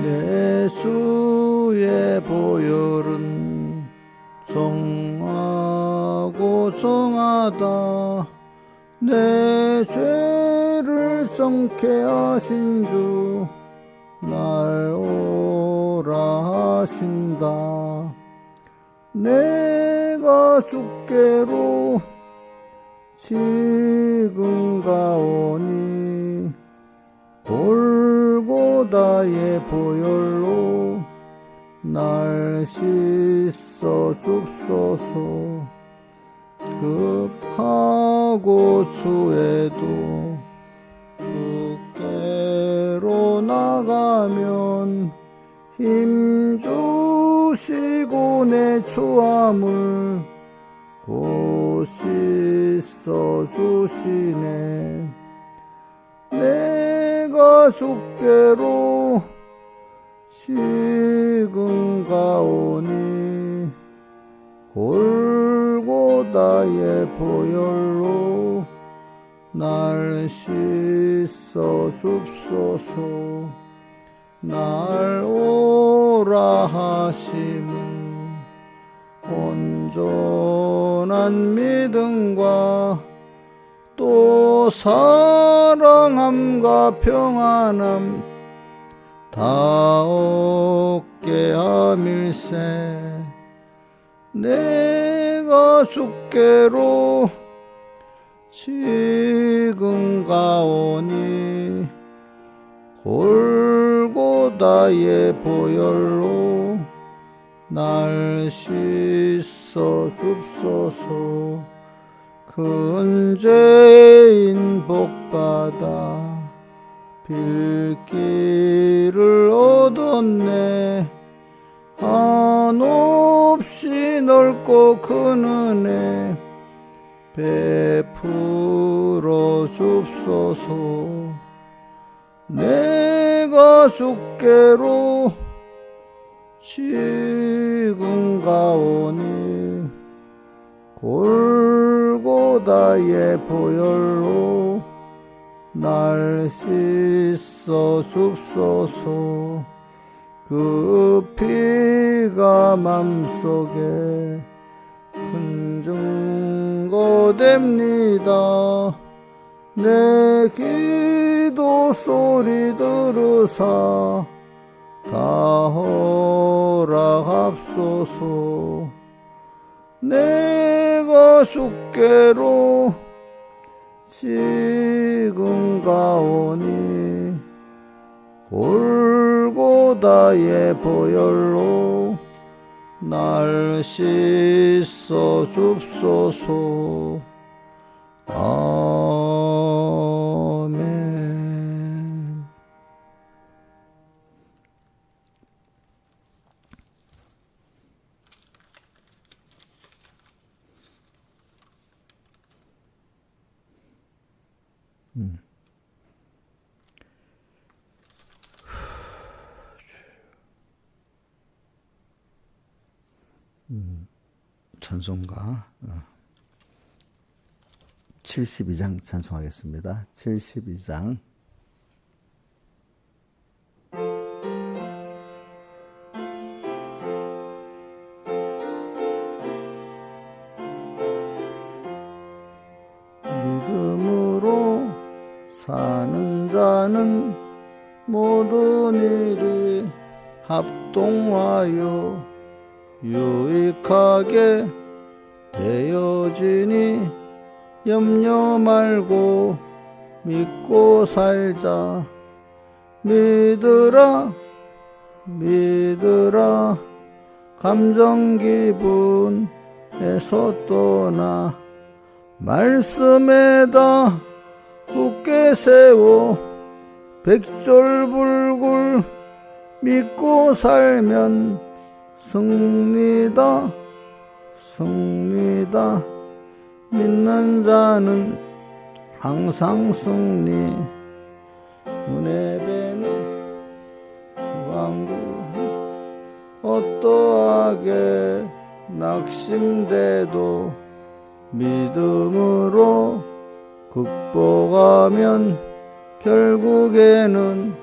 내 주의 보혈은 정하고 정하다. 내 죄를 정케 하신 주 날 오라 하신다. 내가 주께로 지금 가오니 골고다의 보혈로 날 씻어 줍소서. 급하고 추해도 주께로 나가면 힘 주시고 내 추함을 곧 씻어 주시네. 내가 주께로 지금 가오니 골고다의 보혈로 날 씻어 줍소서. 날 오라 하심은 온전한 믿음과 또 사랑함과 평안함 다 얻게 함일세. 내가 주께로 지금 가오니 골고다의 보혈로 날 씻어 줍소서. 큰 죄인 복받아 빌기를 얻었네. 한없이 넓고 큰 은혜 베풀어 줍소서. 내가 주께로 지금 가오니 골고다의 보혈로 날 씻어 줍소서. 그 피가 맘속에 큰 증거 됩니다. 내 기도 소리 들으사 다 허락합소서. 내가 주께로 지금 가오니 골고다의 보혈로 날 씻어 줍소서. 아멘. 찬송가 72장 찬송하겠습니다. 72장. 믿음으로 사는 자는 모든 일이 합동하여 유익하게 되어지니 염려 말고 믿고 살자. 믿으라 믿으라 감정 기분에서 떠나 말씀에다 굳게 세워 백졸불굴 믿고 살면 승리다 승리다. 믿는 자는 항상 승리. 은혜 베는 왕국 어떠하게 낙심돼도 믿음으로 극복하면 결국에는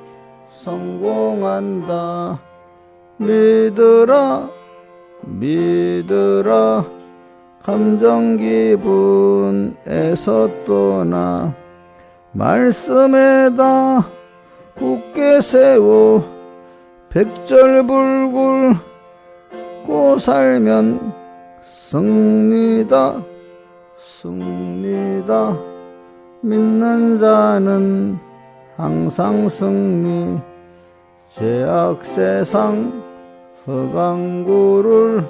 성공한다. 믿으라 믿으라 감정 기분에서 떠나 말씀에다 굳게 세워 백절불굴고 살면 승리다 승리다. 믿는 자는 항상 승리. 죄악 세상 흑암굴을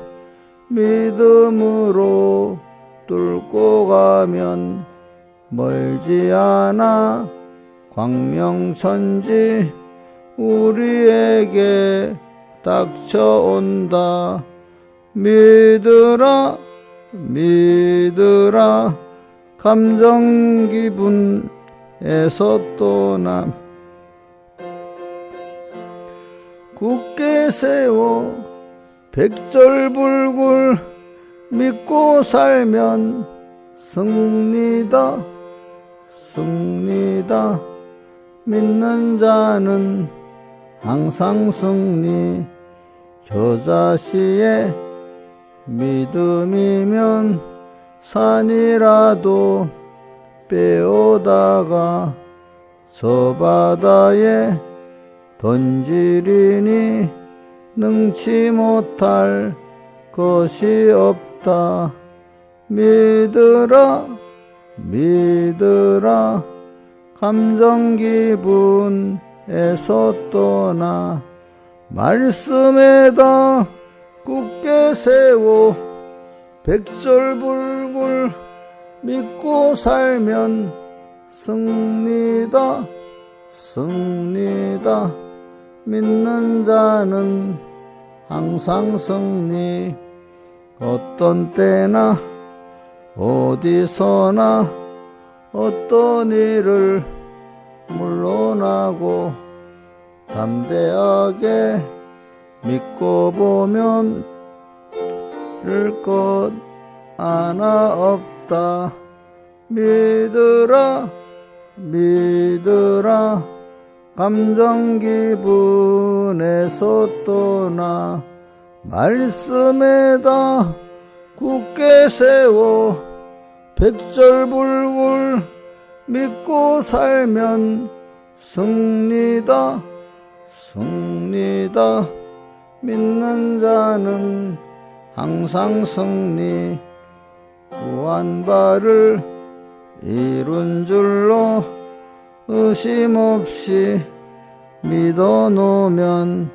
믿음으로 뚫고 가면 멀지 않아 광명천지 우리에게 닥쳐온다. 믿으라 믿으라 감정 기분에서 떠나 굳게 세워 백절불굴 믿고 살면 승리다 승리다. 믿는 자는 항상 승리. 겨자씨의 믿음이면 산이라도 빼오다가 저 바다에 던지리니 능치 못할 것이 없다. 믿으라 믿으라 감정 기분에서 떠나 말씀에다 굳게 세워 백절불굴 믿고 살면 승리다 승리다. 믿는 자는 항상 승리. 어떤 때나 어디서나 어떤 일을 물러나고 담대하게 믿고 보면 잃을 것 하나 없다. 믿으라 믿으라 감정 기분에서 떠나 말씀에다 굳게 세워 백절불굴 믿고 살면 승리다 승리다. 믿는 자는 항상 승리. 구한바를 이룬 줄로 의심 없이 믿어놓으면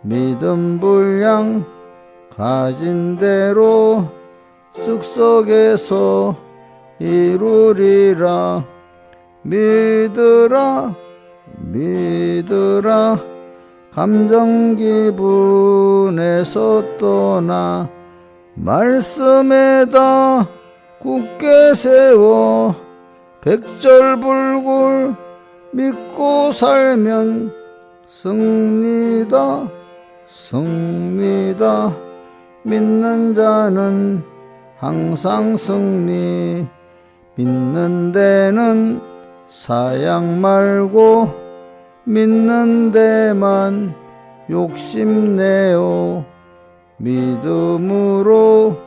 믿음 분량 가진 대로 쑥속에서 이루리라. 믿으라 믿으라 감정 기분에서 떠나 말씀에다 굳게 세워 백절불굴 믿고 살면 승리다 승리다. 믿는 자는 항상 승리. 믿는 데는 사양 말고 믿는 데만 욕심내어 믿음으로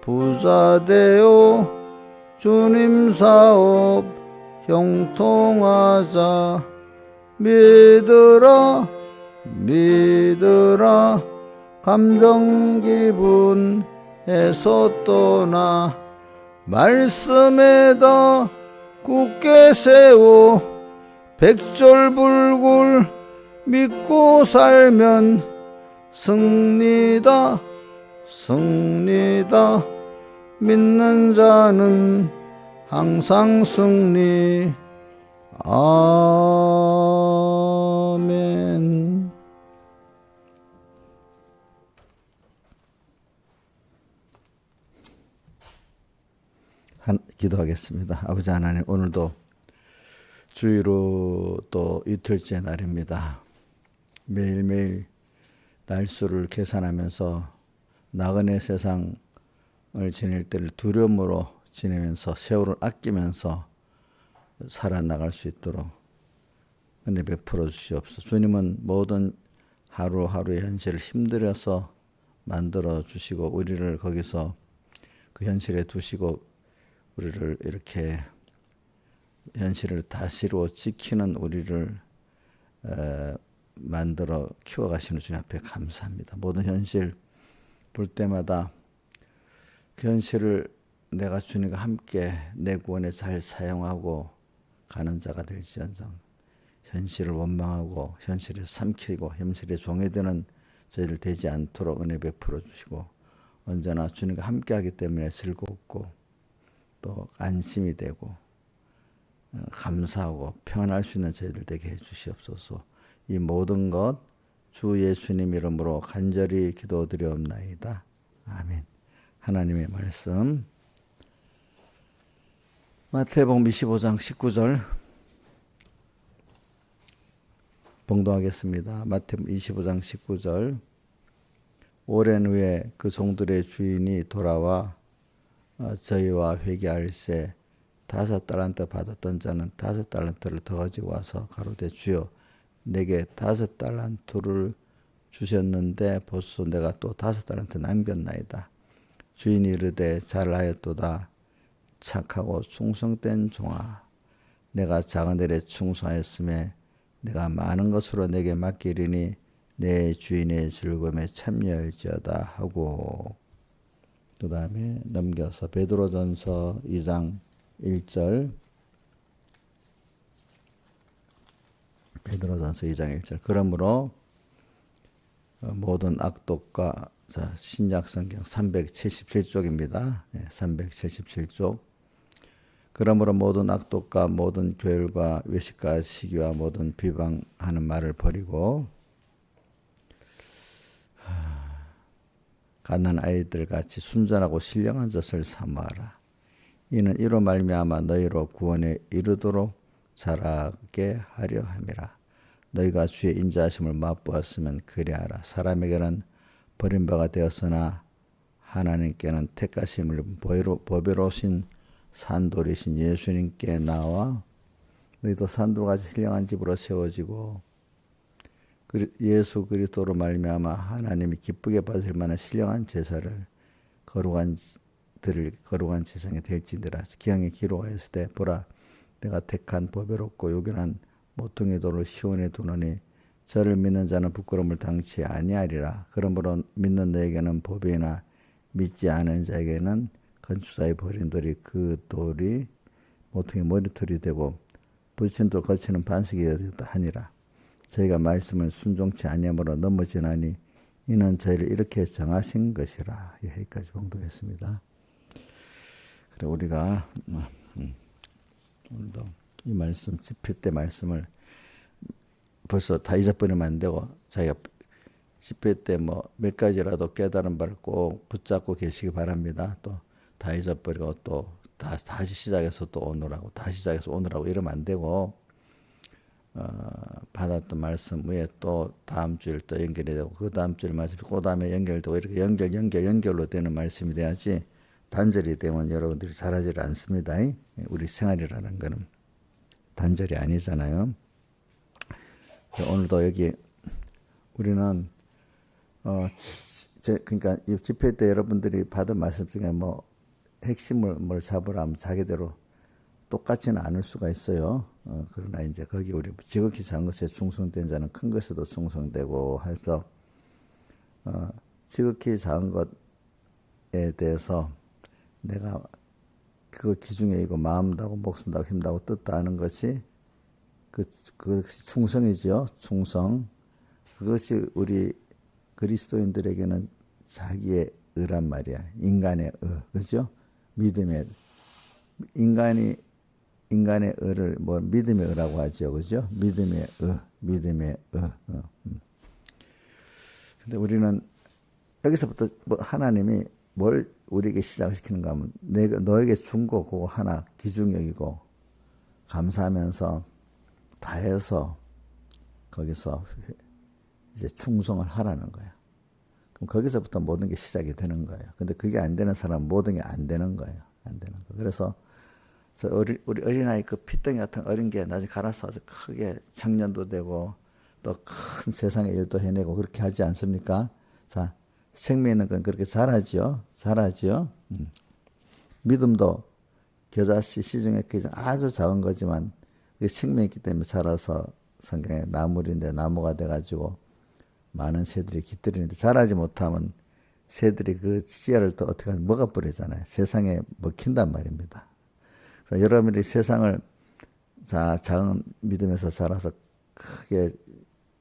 부자되어 주님 사업 형통하자. 믿으라 믿으라 감정 기분에서 떠나 말씀에다 굳게 세워 백절불굴 믿고 살면 승리다 승리다. 믿는 자는 항상 승리. 아멘. 기도하겠습니다. 아버지 하나님, 오늘도 주의로 또 이틀째 날입니다. 매일매일 날수를 계산하면서 나그네 세상을 지낼 때를 두려움으로 지내면서 세월을 아끼면서 살아나갈 수 있도록 은혜 베풀어 주시옵소서. 주님은 모든 하루하루의 현실을 힘들여서 만들어 주시고 우리를 거기서 그 현실에 두시고 우리를 이렇게 현실을 다스리고 지키는 우리를 만들어 키워가시는 주님 앞에 감사합니다. 모든 현실 볼 때마다 그 현실을 내가 주님과 함께 내 구원에 잘 사용하고 가는 자가 될지언정 현실을 원망하고 현실에 삼키고 현실에 종이되는 저희들 되지 않도록 은혜 베풀어 주시고 언제나 주님과 함께하기 때문에 즐겁고 또 안심이 되고 감사하고 평안할 수 있는 저희들 되게 해주시옵소서. 이 모든 것 주 예수님 이름으로 간절히 기도드리옵나이다. 아멘. 하나님의 말씀 마태복음 25장 19절 봉독하겠습니다. 마태복음 25장 19절 오랜 후에 그 종들의 주인이 돌아와 저희와 회개할세 5달란트 받았던 자는 5달란트를 더 가지고 와서 가로되 주여 내게 5달란트를 주셨는데 보소 내가 또 5달란트 남겼나이다. 주인이 이르되 잘하였도다. 착하고 충성된 종아 내가 작은 일에 충성하였음에 내가 많은 것으로 내게 맡기리니 내 주인의 즐거움에 참여할지어다 하고 그 다음에 넘겨서 베드로전서 2장 1절 베드로전서 2장 1절 그러므로 모든 악독과 신약성경 377쪽입니다. 377쪽 그러므로 모든 악독과 모든 괴율과 외식과 시기와 모든 비방하는 말을 버리고 갓난 아이들 같이 순전하고 신령한 젖을 사모하라. 이는 이로 말미암아 너희로 구원에 이르도록 자라게 하려 함이라. 너희가 주의 인자하심을 맛보았으면 그리하라. 사람에게는 버림바가 되었으나 하나님께는 택하심을 보배로우신 산돌이신 예수님께 나와 너희도 산돌같이 신령한 집으로 세워지고 예수 그리스도로 말미암아 하나님이 기쁘게 받으실 만한 신령한 제사를 거룩한 제사에 될지니라. 기왕에 기록하였을 때 보라 내가 택한 보배롭고 요긴한 모퉁이 돌을 시온에 두노니 저를 믿는 자는 부끄러움을 당치 아니하리라. 그러므로 믿는 너에게는 보배이나 믿지 않은 자에게는 건축자의 버린 돌이 그 돌이 모퉁이 머리털이 되고 부딪힌 돌 거치는 반석이 되었다 하니라. 저희가 말씀을 순종치 아니함으로 넘어지나니 이는 저희를 이렇게 정하신 것이라. 여기까지 봉독했습니다. 그래 우리가 오늘도 이 말씀 집회 때 말씀을 벌써 다 잊어버리면 안 되고 자기가 집회 때 뭐 몇 가지라도 깨달은 바를 꼭 붙잡고 계시기 바랍니다. 또 다 잊어버리고 또 다시 시작해서 또 오늘하고 다시 시작해서 오늘하고 이러면 안 되고 받았던 말씀 위에 또 다음 주일 또 연결이 되고 그 다음 주일 말씀 그 다음에 연결되고 이렇게 연결로 되는 말씀이 돼야지 단절이 되면 여러분들이 잘하지 않습니다. 우리 생활이라는 거는 단절이 아니잖아요. 오늘도 여기 우리는 그러니까 이 집회 때 여러분들이 받은 말씀 중에 뭐 핵심을 뭘 잡으라 하면 자기대로 똑같지는 않을 수가 있어요. 그러나 이제 거기 우리 지극히 작은 것에 충성된 자는 큰 것에도 충성되고 해서 지극히 작은 것에 대해서 내가 그 기중에 이거 마음다고 목숨다고 힘다고 뜻다는 것이 그것이 충성이지요. 충성. 그것이 우리 그리스도인들에게는 자기의 의란 말이야. 인간의 그죠? 믿음의 인간의 의를 뭐 믿음의 의라고 하죠. 그죠? 믿음의 믿음의 근데 우리는 여기서부터 뭐 하나님이 뭘 우리에게 시작시키는가 하면 너에게 준 거 그거 하나 기중역이고 감사하면서 다해서 거기서 이제 충성을 하라는 거예요. 그럼 거기서부터 모든 게 시작이 되는 거예요. 근데 그게 안 되는 사람은 모든 게 안 되는 거예요. 안 되는 거. 그래서 우리 어린아이 그 피덩이 같은 어린 게 나중에 갈아서 아주 크게 청년도 되고 또 큰 세상의 일도 해내고 그렇게 하지 않습니까? 자, 생명 있는 건 그렇게 잘하지요. 잘하지요. 믿음도 겨자씨 시중에 아주 작은 거지만 생명이 있기 때문에 자라서 성경에 나물인데 나무가 돼가지고 많은 새들이 깃들이는데 자라지 못하면 새들이 그 씨알을 또 어떻게 하면 먹어버리잖아요. 세상에 먹힌단 말입니다. 그래서 여러분들이 세상을 작은 믿음에서 자라서 크게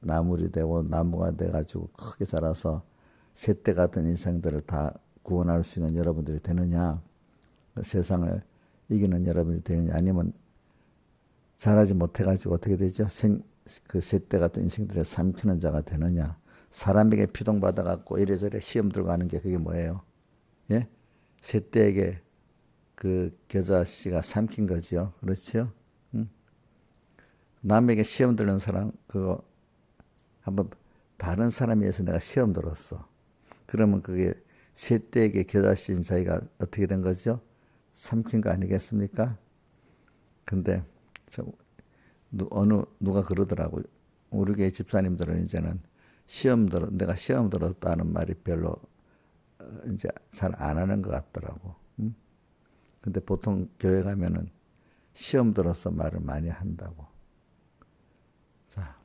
나물이 되고 나무가 돼가지고 크게 자라서 새떼 같은 인생들을 다 구원할 수 있는 여러분들이 되느냐, 세상을 이기는 여러분이 되느냐, 아니면 자라지 못해가지고 어떻게 되죠? 그 새떼 같은 인생들을 삼키는 자가 되느냐. 사람에게 피동받아갖고 이래저래 시험 들고 하는 게 그게 뭐예요? 예? 새떼에게 그 겨자씨가 삼킨 거지요. 그렇죠? 응? 남에게 시험 들는 사람, 그거 한번 다른 사람에 의해서 내가 시험 들었어. 그러면 그게 새떼에게 겨자씨인 자기가 어떻게 된 거죠? 삼킨 거 아니겠습니까? 근데 누가 그러더라고요. 우리 교회 집사님들은 이제는 내가 시험 들었다는 말이 별로 이제 잘 안 하는 것 같더라고. 응? 근데 보통 교회 가면은 시험 들어서 말을 많이 한다고. 자,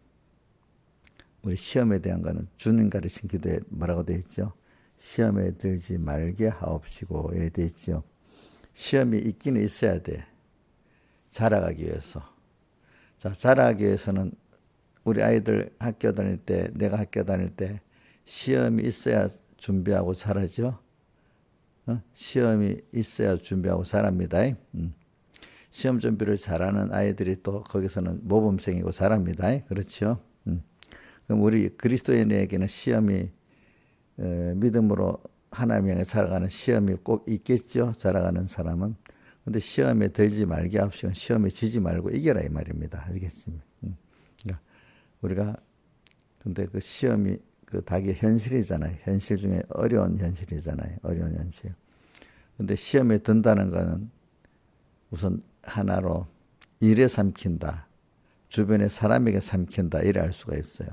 우리 시험에 대한 거는 주님 가르친 기도에 뭐라고 되어 있죠? 시험에 들지 말게 하옵시고 이렇게 되어 있죠. 시험이 있기는 있어야 돼. 자라가기 위해서. 자, 자라가기 위해서는 우리 아이들 학교 다닐 때, 내가 학교 다닐 때 시험이 있어야 준비하고 자라죠. 시험이 있어야 준비하고 자랍니다. 시험 준비를 잘하는 아이들이 또 거기서는 모범생이고 잘합니다. 그렇죠. 그럼 우리 그리스도인에게는 시험이 믿음으로 하나님 향해 살아가는 시험이 꼭 있겠죠. 자라가는 사람은. 근데 시험에 들지 말게 합시고 시험에 지지 말고 이겨라 이 말입니다. 알겠습니까? 그러니까 우리가 근데 그 시험이 그 닭의 현실이잖아요. 현실 중에 어려운 현실이잖아요. 어려운 현실. 근데 시험에 든다는 거는 우선 하나로 일에 삼킨다. 주변의 사람에게 삼킨다. 이래 할 수가 있어요.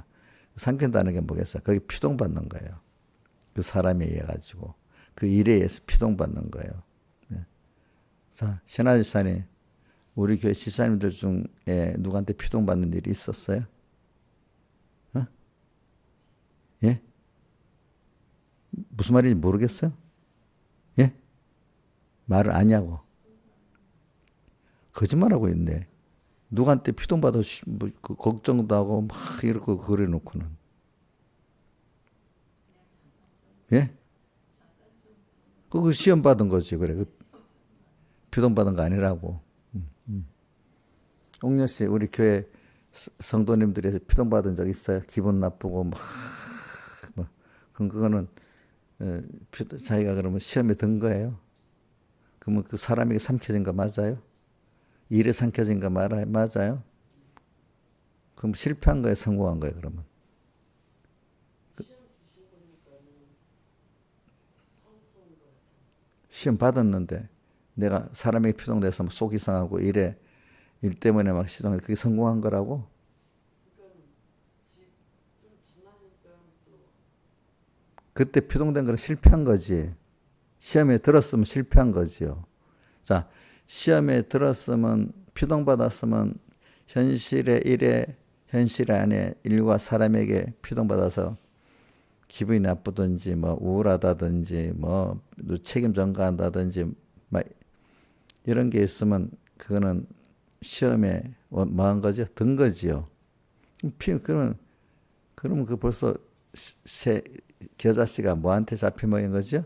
삼킨다는 게 뭐겠어요? 거기 피동받는 거예요. 그 사람에 의해 가지고. 그 일에 의해서 피동받는 거예요. 자, 신하 집사님, 우리 교회 집사님들 중에 누구한테 피동받는 일이 있었어요? 예? 무슨 말인지 모르겠어요? 예? 말을 아냐고. 거짓말하고 있네. 누구한테 피동받아 뭐, 걱정도 하고 막 이러고 그래 놓고는. 예? 그거 시험 받은 거지. 그래. 피동받은 거 아니라고. 옥녀 씨, 우리 교회 성도님들이 피동받은 적 있어요? 기분 나쁘고 막. 그럼 그거는 자기가 그러면 시험에 든 거예요. 그러면 그 사람에게 삼켜진 거 맞아요? 일에 삼켜진 거 맞아요? 그럼 실패한 거예요? 성공한 거예요? 그러면? 시험 받았는데 내가 사람에게 피동돼서 속이 상하고 일 때문에 막 시동해 그게 성공한 거라고? 그때 피동된 거는 실패한 거지. 시험에 들었으면 실패한 거지요. 자, 시험에 들었으면 피동받았으면 현실의 일에 현실 안에 일과 사람에게 피동받아서 기분이 나쁘든지 뭐 우울하다든지 뭐 책임 전가한다든지 막 이런 게 있으면 그거는 시험에 뭐 한 거죠? 든 거지요. 그러면 그 벌써 겨자씨가 뭐한테 잡혀 먹인 거죠?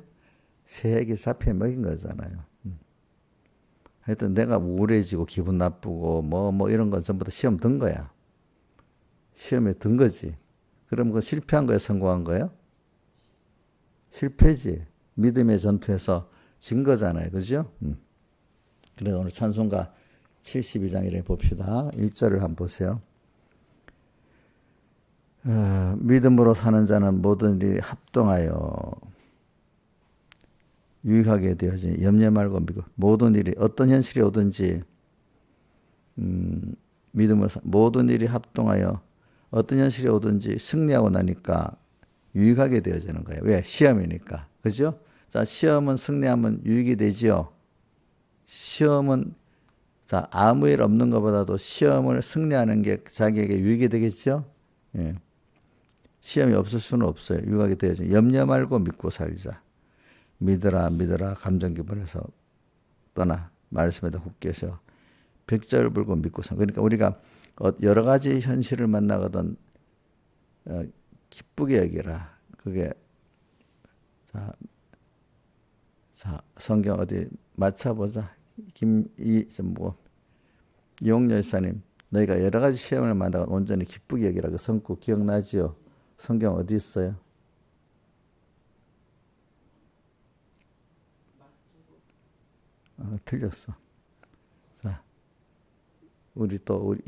새에게 잡혀 먹인 거잖아요. 하여튼 내가 우울해지고 기분 나쁘고 뭐 이런 건 전부 다 시험 든 거야. 시험에 든 거지. 그럼 그 실패한 거에 성공한 거예요? 실패지. 믿음의 전투에서 진 거잖아요. 그죠? 그래서 오늘 찬송가 72장이래 봅시다. 1절을 한번 보세요. 믿음으로 사는 자는 모든 일이 합동하여 유익하게 되어지니 염려 말고 믿고 모든 일이 어떤 현실이 오든지 모든 일이 합동하여 어떤 현실이 오든지 승리하고 나니까 유익하게 되어지는 거예요. 왜? 시험이니까. 그죠? 자, 시험은 승리하면 유익이 되지요. 시험은 자, 아무 일 없는 것보다도 시험을 승리하는 게 자기에게 유익이 되겠죠? 예. 시험이 없을 수는 없어요. 유익하게 되어지니 염려 말고 믿고 살자. 믿으라 믿으라 감정 기분에서 떠나 말씀에다 굳게서 백절 불고 믿고 산. 그러니까 우리가 여러 가지 현실을 만나거든 기쁘게 여기라. 그게 자 성경 어디 맞춰보자. 이용여 집사님 너희가 여러 가지 시험을 만나고 온전히 기쁘게 여기라. 그 성구 기억나지요? 성경 어디 있어요? 틀렸어. 자, 우리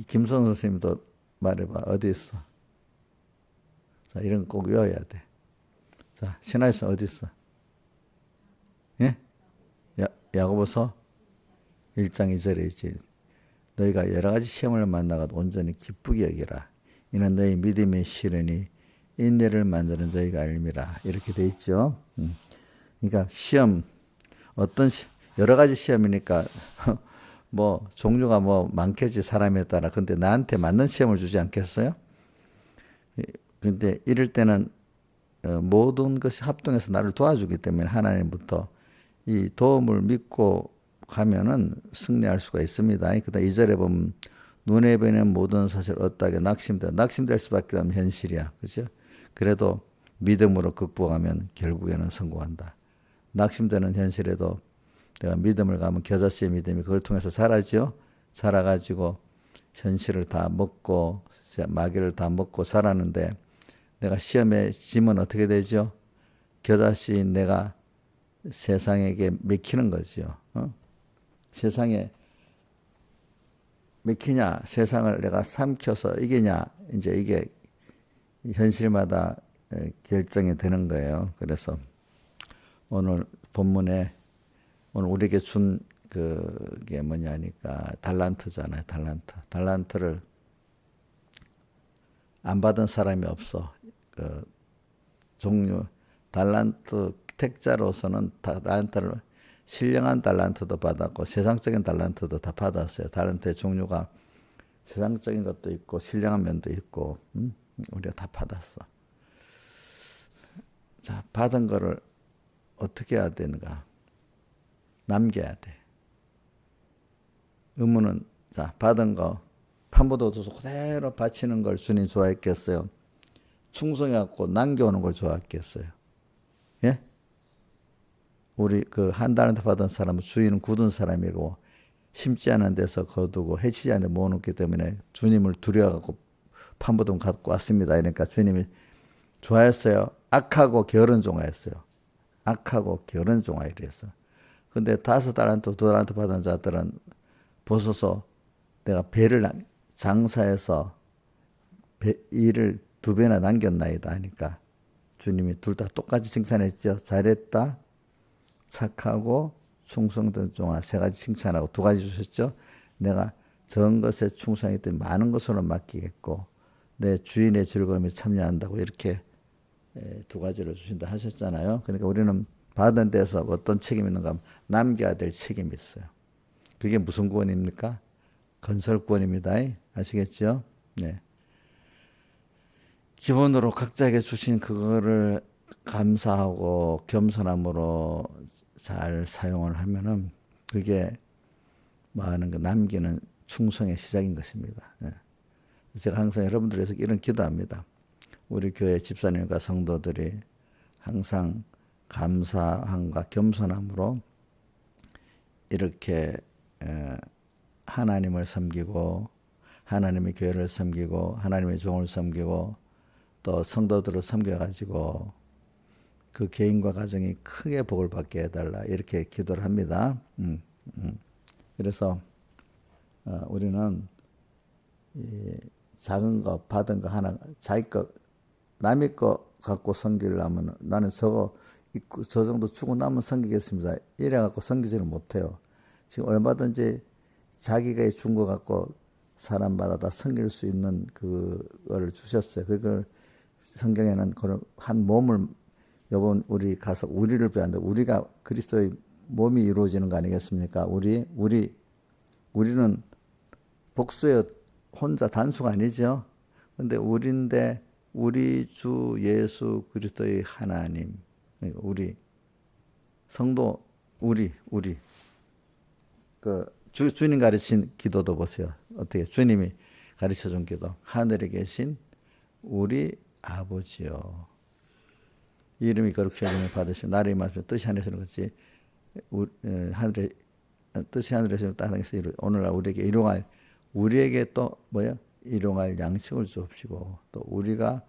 김선 선생님도 말해봐. 어디 있어? 자, 이런 거 꼭 외워야 돼. 자, 신하에서 어디 있어? 예? 야고보서 1장 2절에 있지. 너희가 여러 가지 시험을 만나가도 온전히 기쁘게 여기라. 이는 너희 믿음의 시련이 인내를 만드는 저희가 알미라. 이렇게 돼 있죠. 그러니까 시험 여러 가지 시험이니까 뭐 종류가 뭐 많겠지 사람에 따라. 근데 나한테 맞는 시험을 주지 않겠어요? 근데 이럴 때는 모든 것이 합동해서 나를 도와주기 때문에 하나님부터 이 도움을 믿고 가면은 승리할 수가 있습니다. 그다음 2절에 보면 눈에 보이는 모든 사실 어떠하게 낙심될 수밖에 없는 현실이야. 그죠? 그래도 믿음으로 극복하면 결국에는 성공한다. 낙심되는 현실에도 내가 믿음을 가면 겨자씨의 믿음이 그걸 통해서 자라죠. 자라가지고 현실을 다 먹고 마귀를 다 먹고 자라는데 내가 시험에 지면 어떻게 되죠? 겨자씨인 내가 세상에게 맥히는 거죠. 세상에 맥히냐, 세상을 내가 삼켜서 이기냐, 이제 이게 현실마다 결정이 되는 거예요. 그래서 오늘 본문에 오늘 우리에게 준 그게 뭐냐니까 달란트잖아요. 달란트를 안 받은 사람이 없어. 그 종류 달란트 택자로서는 달란트를 신령한 달란트도 받았고 세상적인 달란트도 다 받았어요. 달란트의 종류가 세상적인 것도 있고 신령한 면도 있고 우리가 다 받았어. 자, 받은 거를 어떻게 해야 되는가? 남겨야 돼. 의무는 자, 받은 거 판보도 얻어서 그대로 바치는 걸 주님 좋아했겠어요? 충성해갖고 남겨오는 걸 좋아했겠어요? 예? 우리 그 한 달한테 받은 사람은 주인은 굳은 사람이고 심지 않은 데서 거두고 해치지 않은 데 모아놓기 때문에 주님을 두려워하고 판보동 갖고 왔습니다. 그러니까 주님이 좋아했어요. 악하고 게으른 종아였어요. 악하고 게으른 종아 이래서. 근데 5달란트, 2달란트 받은 자들은 보소서 내가 배를 장사해서 일을 2배나 남겼나이다 하니까 주님이 둘 다 똑같이 칭찬했죠. 잘했다. 착하고 충성된 종아 3가지 칭찬하고 2가지 주셨죠. 내가 적은 것에 충성했기 때문에 많은 것으로 맡기겠고 내 주인의 즐거움에 참여한다고 이렇게 2가지를 주신다 하셨잖아요. 그러니까 우리는 받은 데서 어떤 책임이 있는가 하면 남겨야 될 책임이 있어요. 그게 무슨 구원입니까? 건설 구원입니다. 아시겠죠? 네. 기본으로 각자에게 주신 그거를 감사하고 겸손함으로 잘 사용을 하면은 그게 뭐 하는 거 남기는 충성의 시작인 것입니다. 네. 제가 항상 여러분들에서 이런 기도합니다. 우리 교회 집사님과 성도들이 항상 감사함과 겸손함으로 이렇게 하나님을 섬기고 하나님의 교회를 섬기고 하나님의 종을 섬기고 또 성도들을 섬겨가지고 그 개인과 가정이 크게 복을 받게 해달라 이렇게 기도를 합니다. 그래서 우리는 이 작은 거 받은 거 하나 자기 거 남의 거 갖고 섬기려면 나는 저거 있고 저 정도 주고 나면 섬기겠습니다. 이래갖고 섬기지를 못해요. 지금 얼마든지 자기가 준 거 갖고 사람마다 다 섬길 수 있는 그거를 주셨어요. 그걸 성경에는 그런 한 몸을 여러분 우리 가서 우리를 배운다. 우리가 그리스도의 몸이 이루어지는 거 아니겠습니까? 우리는 복수의 혼자 단수가 아니죠. 근데 우리인데 우리 주 예수 그리스도의 하나님, 우리 성도 우리 주님 가르친 기도도 보세요. 어떻게 주님이 가르쳐 준 기도. 하늘에 계신 우리 아버지요. 이름이 거룩히 여김을 받으시고 나라의 임하시며 뜻이 하늘에서는 같이 하늘에 뜻이 하늘에서 땅에서 오늘날 우리에게 일용할 우리에게 또 뭐야? 일용할 양식을 주옵시고 또 우리가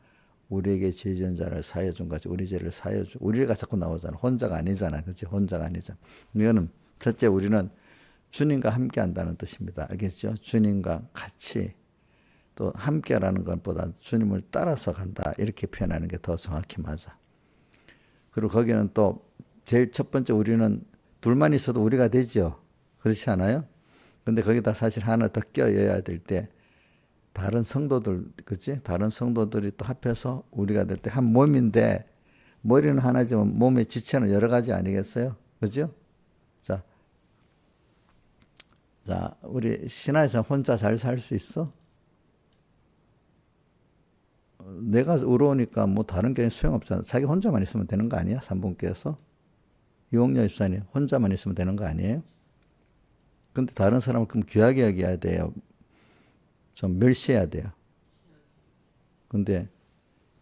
우리에게 죄 지은 자를 사하여 준 같이 우리 죄를 사하여 주. 우리가 자꾸 나오잖아. 혼자가 아니잖아. 그렇지? 혼자가 아니잖아. 이거는 첫째 우리는 주님과 함께 한다는 뜻입니다. 알겠죠? 주님과 같이 또 함께라는 것보다 주님을 따라서 간다. 이렇게 표현하는 게 더 정확히 맞아. 그리고 거기는 또 제일 첫 번째 우리는 둘만 있어도 우리가 되죠. 그렇지 않아요? 근데 거기다 사실 하나 더 껴야 될 때 다른 성도들, 그치? 다른 성도들이 또 합해서 우리가 될 때 한 몸인데 머리는 하나지만 몸의 지체는 여러 가지 아니겠어요? 그죠? 자, 우리 신화에서 혼자 잘 살 수 있어? 내가 의로우니까 뭐 다른 게 소용없잖아. 자기 혼자만 있으면 되는 거 아니야? 삼분께서. 이홍렬 집사님 혼자만 있으면 되는 거 아니에요? 근데 다른 사람을 그럼 귀하게 여겨야 돼요. 좀 멸시해야 돼요. 근데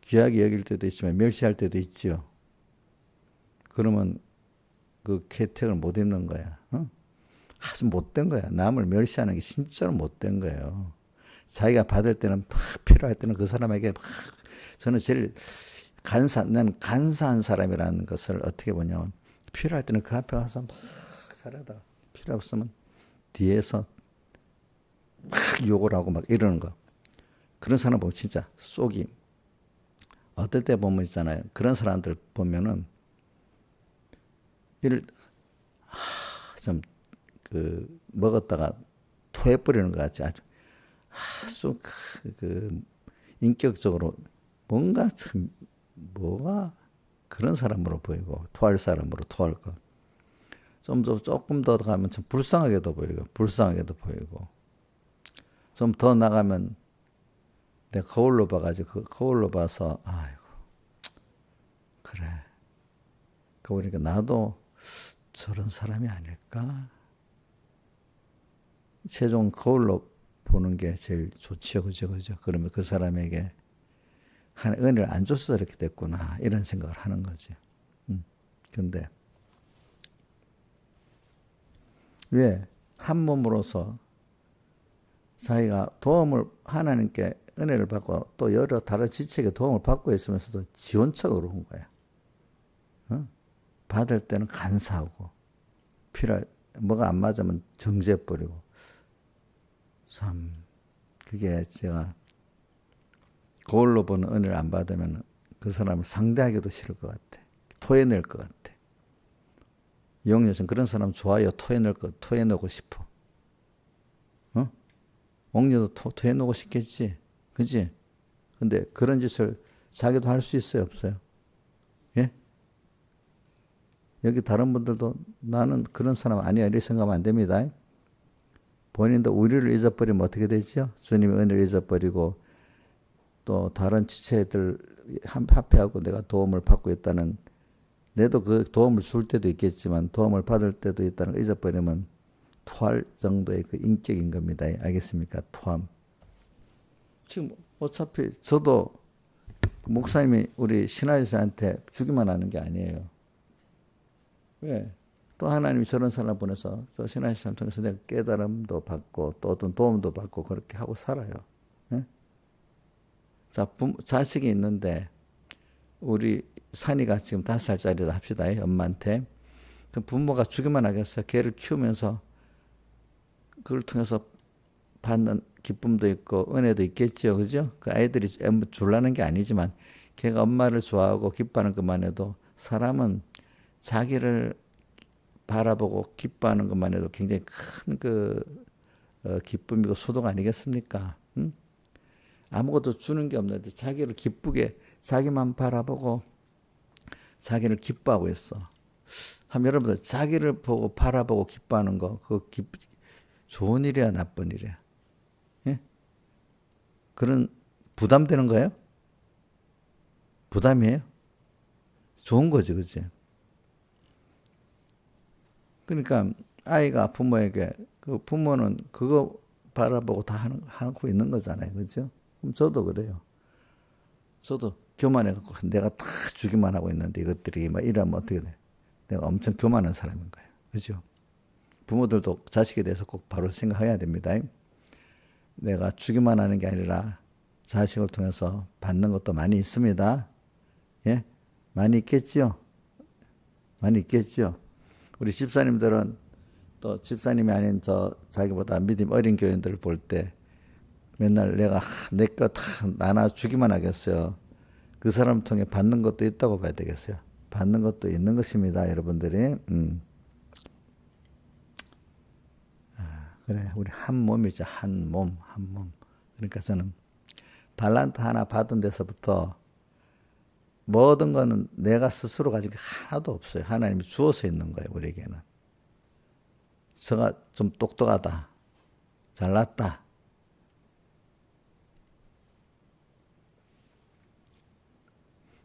귀하게 여길 때도 있지만 멸시할 때도 있죠. 그러면 그 혜택을 못 입는 거야. 어? 아주 못된 거야. 남을 멸시하는 게 진짜로 못된 거예요. 자기가 받을 때는 막 필요할 때는 그 사람에게 막 저는 제일 난 간사한 사람이라는 것을 어떻게 보냐면 필요할 때는 그 앞에 와서 막 잘하다가 필요 없으면 뒤에서 막 욕을 하고 막 이러는 거. 그런 사람 보면 진짜 속이 어떨 때 보면 있잖아요. 그런 사람들 보면은 좀 먹었다가 토해버리는 것 같지. 아주 인격적으로 뭐가 그런 사람으로 보이고 토할 사람으로 토할 거. 조금 더 가면 좀 불쌍하게도 보이고 좀 더 나가면 내가 거울로 봐가지고 거울로 봐서 아이고 그래 그러니까 나도 저런 사람이 아닐까. 최종 거울로 보는 게 제일 좋지요. 그죠? 그러면 그 사람에게 은혜를 안 줘서 이렇게 됐구나. 이런 생각을 하는 거지. 근데, 왜? 한 몸으로서 자기가 하나님께 은혜를 받고 또 여러 다른 지체에게 도움을 받고 있으면서도 지원적으로 온 거야. 받을 때는 간사하고, 뭐가 안 맞으면 정죄해버리고, 참, 그게 제가 거울로 보는 은혜를 안 받으면 그 사람을 상대하기도 싫을 것 같아. 토해낼 것 같아. 이용여선 그런 사람 좋아요. 토해내고 싶어. 옥녀도 토해내고 싶겠지. 그치? 근데 그런 짓을 자기도 할 수 있어요? 없어요? 예? 여기 다른 분들도 나는 그런 사람 아니야. 이렇게 생각하면 안 됩니다. 본인도 우리를 잊어버리면 어떻게 되죠? 주님의 은혜를 잊어버리고 또 다른 지체들 합해하고 내가 도움을 받고 있다는 내도 그 도움을 줄 때도 있겠지만 도움을 받을 때도 있다는 걸 잊어버리면 토할 정도의 그 인격인 겁니다. 알겠습니까? 토함. 지금 어차피 저도 목사님이 우리 신하유수한테 주기만 하는 게 아니에요. 왜? 또 하나님이 저런 사람 보내서 저 신하유수를 통해서 내가 깨달음도 받고 또 어떤 도움도 받고 그렇게 하고 살아요. 예? 자, 자식이 있는데 우리 산이가 지금 5살짜리다 합시다. 엄마한테. 그 부모가 주기만 하겠어. 걔를 키우면서 그걸 통해서 받는 기쁨도 있고 은혜도 있겠죠. 그죠? 그 아이들이 줄라는 게 아니지만 걔가 엄마를 좋아하고 기뻐하는 것만 해도 사람은 자기를 바라보고 기뻐하는 것만 해도 굉장히 큰 기쁨이고 소동 아니겠습니까? 응? 아무것도 주는 게 없는데 자기를 기쁘게 자기만 바라보고 자기를 기뻐하고 있어. 한 여러분들 자기를 보고 바라보고 기뻐하는 거 좋은 일이야 나쁜 일이야? 예? 그런 부담되는 거예요? 부담이에요? 좋은 거지, 그치? 그러니까 아이가 부모에게 그 부모는 그거 바라보고 다 하고 있는 거잖아요, 그죠? 그럼 저도 그래요. 저도 교만해갖고 내가 다 주기만 하고 있는데 이것들이 막 이러면 어떻게 돼? 내가 엄청 교만한 사람인 거예요, 그죠? 부모들도 자식에 대해서 꼭 바로 생각해야 됩니다. 내가 주기만 하는 게 아니라 자식을 통해서 받는 것도 많이 있습니다. 예? 많이 있겠지요? 많이 있겠지요? 우리 집사님들은 또 집사님이 아닌 자기보다 믿음 어린 교인들을 볼 때 맨날 내가 내 거 다 나눠주기만 하겠어요. 그 사람 통해 받는 것도 있다고 봐야 되겠어요. 받는 것도 있는 것입니다, 여러분들이. 그래, 우리 한 몸이죠. 한 몸, 한 몸. 그러니까 저는 달란트 하나 받은 데서부터 모든 거는 내가 스스로 가지고 하나도 없어요. 하나님이 주어서 있는 거예요, 우리에게는. 제가 좀 똑똑하다, 잘났다.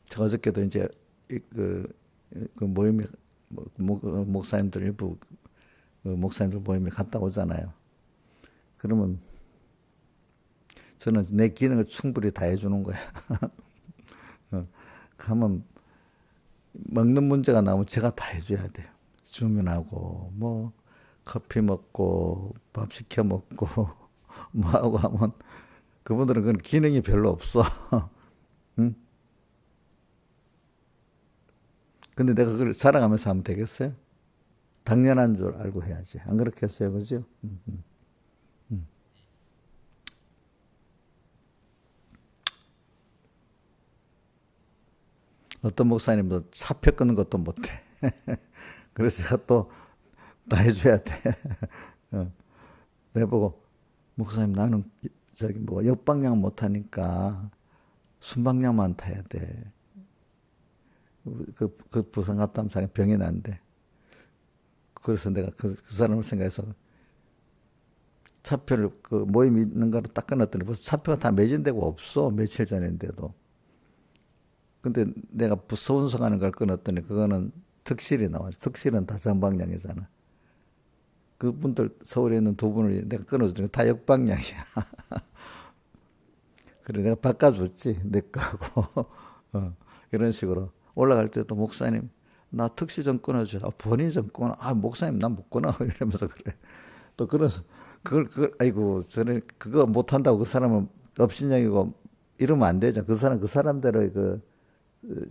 제가 어저께도 이제 그 모임에 목사님들 일부 목사님들 모임에 갔다 오잖아요. 그러면 저는 내 기능을 충분히 다 해주는 거야. 가면 먹는 문제가 나오면 제가 다 해줘야 돼요. 주문하고 뭐 커피 먹고 밥 시켜 먹고 뭐 하고 하면 그분들은 그런 기능이 별로 없어. 응? 근데 내가 그걸 자랑하면서 하면 되겠어요? 당연한 줄 알고 해야지. 안 그렇겠어요, 그죠? 어떤 목사님도 사표 끊는 것도 못해. 그래서 제가 또 다 해줘야 돼. 내보고 목사님 나는 저기 뭐 역방향 못하니까 순방향만 타야 돼. 그 부산 갔다 오면 자기 병이 난대. 그래서 내가 그 사람을 생각해서 차표를 그 모임 있는 거를 딱 끊었더니 벌써 차표가 다 매진되고 없어. 며칠 전인데도. 근데 내가 부서운성하는 걸 끊었더니 그거는 특실이 나와. 특실은 다 정방향이잖아. 그분들 서울에 있는 두 분을 내가 끊어주니까 다 역방향이야. 그래 내가 바꿔줬지 내 거하고. 이런 식으로 올라갈 때도 목사님 나 특시 좀 끊어줘. 본인 좀 끊어. 목사님 난 못 끊어. 이러면서 그래. 또 그래서 그걸 아이고 저는 그거 못한다고 그 사람은 업신여기고 이러면 안 되죠. 그 사람대로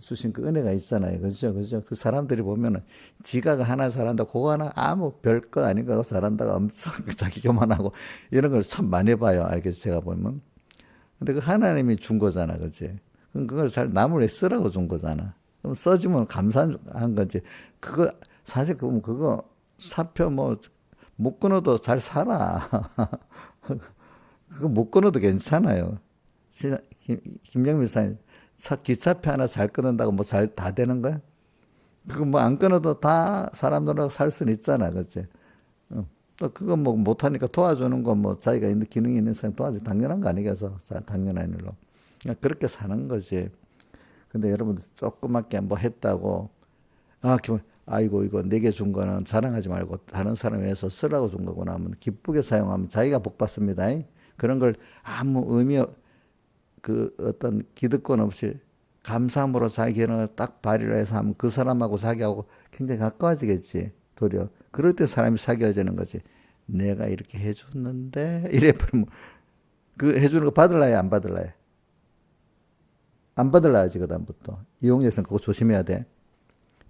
주신 그 은혜가 있잖아요. 그죠? 그죠? 그 사람들이 보면은 지가 하나 잘한다, 그거 하나 아무 별거 아닌 거 잘한다고 엄청 자기 교만하고 이런 걸 참 많이 봐요. 알겠죠? 제가 보면. 근데 그 하나님이 준 거잖아. 그지? 그럼 그걸 잘 남을 왜 쓰라고 준 거잖아. 그럼 써주면 감사한 거지. 그거, 사실 그거 사표 못 끊어도 잘 살아. 그거 못 끊어도 괜찮아요. 김영민 사님, 기차표 하나 잘 끊는다고 뭐 잘 다 되는 거야? 그거 뭐 안 끊어도 다 사람들하고 살 수는 있잖아. 그치? 또 그거 뭐 못하니까 도와주는 거 뭐 자기가 있는 기능이 있는 사람 도와주 당연한 거 아니겠어? 당연한 일로. 그냥 그렇게 사는 거지. 근데 여러분들 조그맣게 뭐 했다고, 아이고, 이거 내게 준 거는 자랑하지 말고 다른 사람에 의해서 쓰라고 준 거구나 하면 기쁘게 사용하면 자기가 복 받습니다. 그런 걸 아무 어떤 기득권 없이 감사함으로 자기 기능을 딱 발휘를 해서 하면 그 사람하고 자기하고 굉장히 가까워지겠지. 도리어. 그럴 때 사람이 사귀어지는 거지. 내가 이렇게 해줬는데, 이래 버리면, 그 해주는 거 받을라야, 안 받을라야? 안 받을라야지, 그다음부터. 이용재선 그거 조심해야 돼.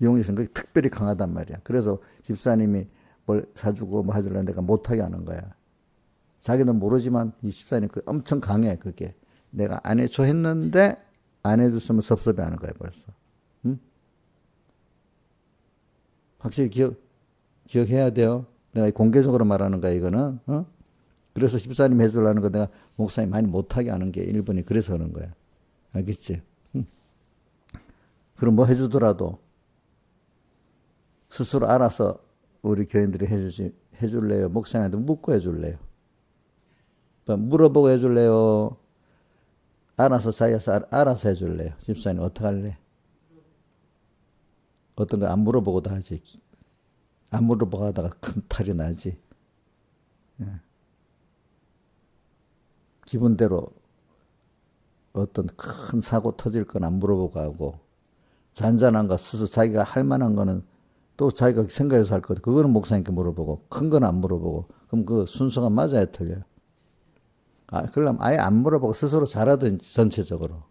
이용재선 그게 특별히 강하단 말이야. 그래서 집사님이 뭘 사주고 뭐 해주려는 데가 못하게 하는 거야. 자기는 모르지만 이 집사님 그 엄청 강해, 그게. 내가 안 해줘 했는데, 안 해줬으면 섭섭해 하는 거야, 벌써. 응? 확실히 기억해야 돼요. 내가 공개적으로 말하는 거야, 이거는. 그래서 집사님 해주려는 거 내가 목사님 많이 못하게 하는 게 1번이 그래서 그런 거야. 알겠지? 그럼 뭐 해주더라도 스스로 알아서 우리 교인들이 해줄래요? 목사님한테 묻고 해줄래요? 물어보고 해줄래요? 알아서 해줄래요? 집사님 어떡할래? 어떤 거 안 물어보고도 하지. 안 물어보고 하다가 큰 탈이 나지. 기분대로 어떤 큰 사고 터질 건 안 물어보고 하고, 잔잔한 거 스스로 자기가 할 만한 거는 또 자기가 생각해서 할 거든. 그거는 목사님께 물어보고, 큰 건 안 물어보고. 그럼 그 순서가 맞아야 틀려요. 그러려면 아예 안 물어보고 스스로 잘하든지, 전체적으로.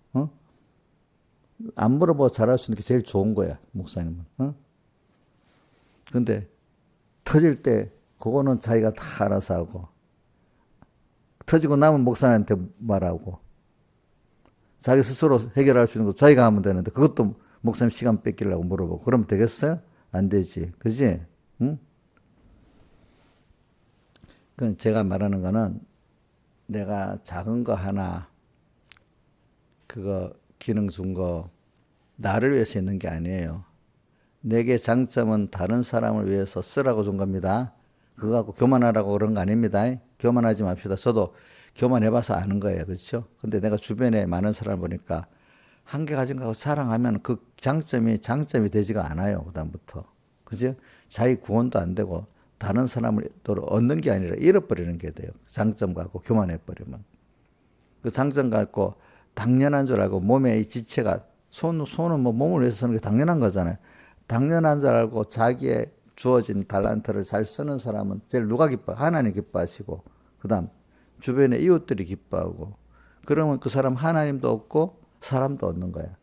안 물어보고 잘할 수 있는 게 제일 좋은 거야, 목사님은. 근데 터질 때 그거는 자기가 다 알아서 하고, 터지고 나면 목사님한테 말하고, 자기 스스로 해결할 수 있는 거 자기가 하면 되는데 그것도 목사님 시간 뺏기려고 물어보고 그러면 되겠어요? 안 되지. 그지? 응? 그럼 제가 말하는 거는 내가 작은 거 하나 그거 기능 준 거 나를 위해서 있는 게 아니에요. 내게 장점은 다른 사람을 위해서 쓰라고 준 겁니다. 그거 갖고 교만하라고 그런 거 아닙니다. 교만하지 맙시다. 저도 교만해봐서 아는 거예요. 그렇죠? 근데 내가 주변에 많은 사람을 보니까 한 개 가진 거하고 자랑하면 그 장점이 되지가 않아요. 그다음부터. 그죠? 자기 구원도 안 되고 다른 사람을 또 얻는 게 아니라 잃어버리는 게 돼요. 장점 갖고 교만해버리면. 그 장점 갖고 당연한 줄 알고 몸에 이 지체가 손은 뭐 몸을 위해서 쓰는 게 당연한 거잖아요. 당연한 줄 알고 자기의 주어진 달란트를 잘 쓰는 사람은 제일 누가 기뻐? 하나님 기뻐하시고 그 다음 주변의 이웃들이 기뻐하고 그러면 그 사람 하나님도 얻고 사람도 얻는 거야.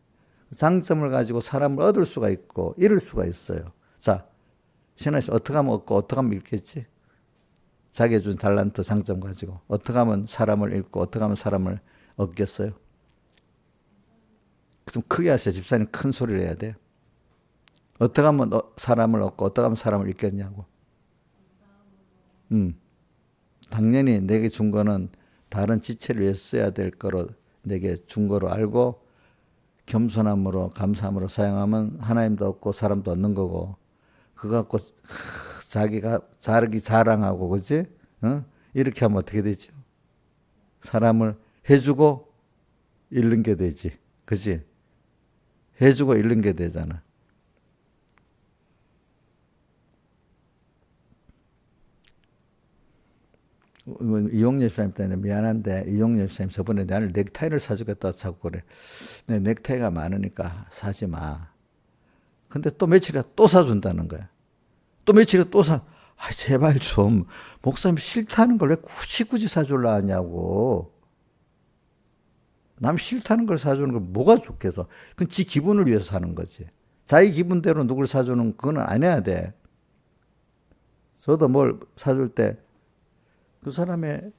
장점을 가지고 사람을 얻을 수가 있고 잃을 수가 있어요. 자, 신하 씨 어떻게 하면 얻고 어떻게 하면 잃겠지? 자기가 준 달란트 장점 가지고 어떻게 하면 사람을 잃고 어떻게 하면 사람을 얻겠어요? 좀 크게 하세요. 집사님 큰 소리를 해야 돼요. 어떻게 하면 사람을 얻고 어떻게 하면 사람을 잃겠냐고. 당연히 내게 준 거는 다른 지체를 위해 써야 될 거로 내게 준 거로 알고 겸손함으로 감사함으로 사용하면 하나님도 얻고 사람도 얻는 거고 그거 갖고 자기가 자랑하고 그지? 이렇게 하면 어떻게 되죠? 사람을 해주고 잃는 게 되지. 그지? 해주고 잃는 게 되잖아. 이용렬 집사님 때문에 미안한데 이용렬 집사님 저번에 나를 넥타이를 사주겠다 자꾸 그래. 내 넥타이가 많으니까 사지 마. 근데 또 며칠이야 또 사준다는 거야. 또 며칠이야 또 사. 제발 좀 목사님 싫다는 걸 왜 굳이 사줄라 하냐고. 남 싫다는 걸 사주는 걸 뭐가 좋겠어. 그건 지 기분을 위해서 사는 거지. 자기 기분대로 누굴 사주는 그건 안 해야 돼. 저도 뭘 사줄 때 그 사람의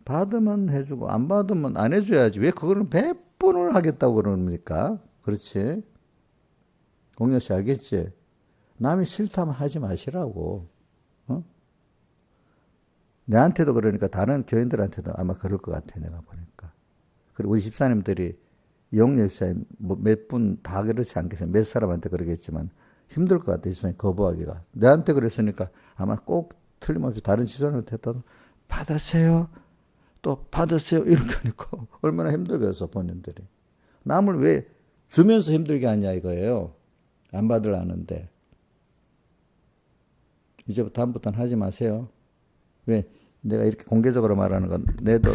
받으면 해주고 안 받으면 안 해줘야지. 왜 그거는 100번을 하겠다고 그러니까. 그렇지. 공연 씨 알겠지? 남이 싫다면 하지 마시라고. 내한테도 그러니까 다른 교인들한테도 아마 그럴 것 같아 내가 보니까. 그리고 우리 집사님들이 이용렬 집사님 뭐 몇 분 다 그렇지 않겠어요. 몇 사람한테 그러겠지만 힘들 것 같아 집사님 거부하기가. 내한테 그랬으니까 아마 꼭 틀림없이 다른 집사님한테도 받으세요. 또 받으세요. 이렇게 하니까 얼마나 힘들겠어 본인들이. 남을 왜 주면서 힘들게 하냐 이거예요. 안 받으려는데. 이제부터 다음부터는 하지 마세요. 왜 내가 이렇게 공개적으로 말하는 건 내도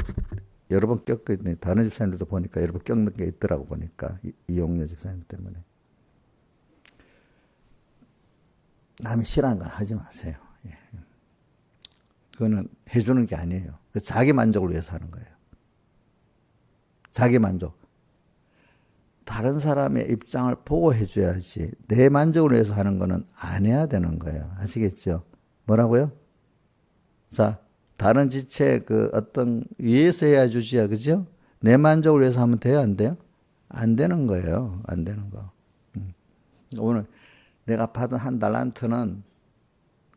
여러 번 겪거든요. 다른 집사님들도 보니까 여러 번 겪는 게 있더라고 보니까 이용렬 집사님 때문에. 남이 싫어하는 건 하지 마세요. 그거는 해주는 게 아니에요. 자기 만족을 위해서 하는 거예요. 자기 만족. 다른 사람의 입장을 보고 해줘야지 내 만족을 위해서 하는 거는 안 해야 되는 거예요. 아시겠죠? 뭐라고요? 자, 다른 지체 그 어떤 위에서 해야 주지야, 그죠? 내 만족을 위해서 하면 돼요, 안 돼요? 안 되는 거예요. 안 되는 거. 오늘 내가 받은 한 달란트는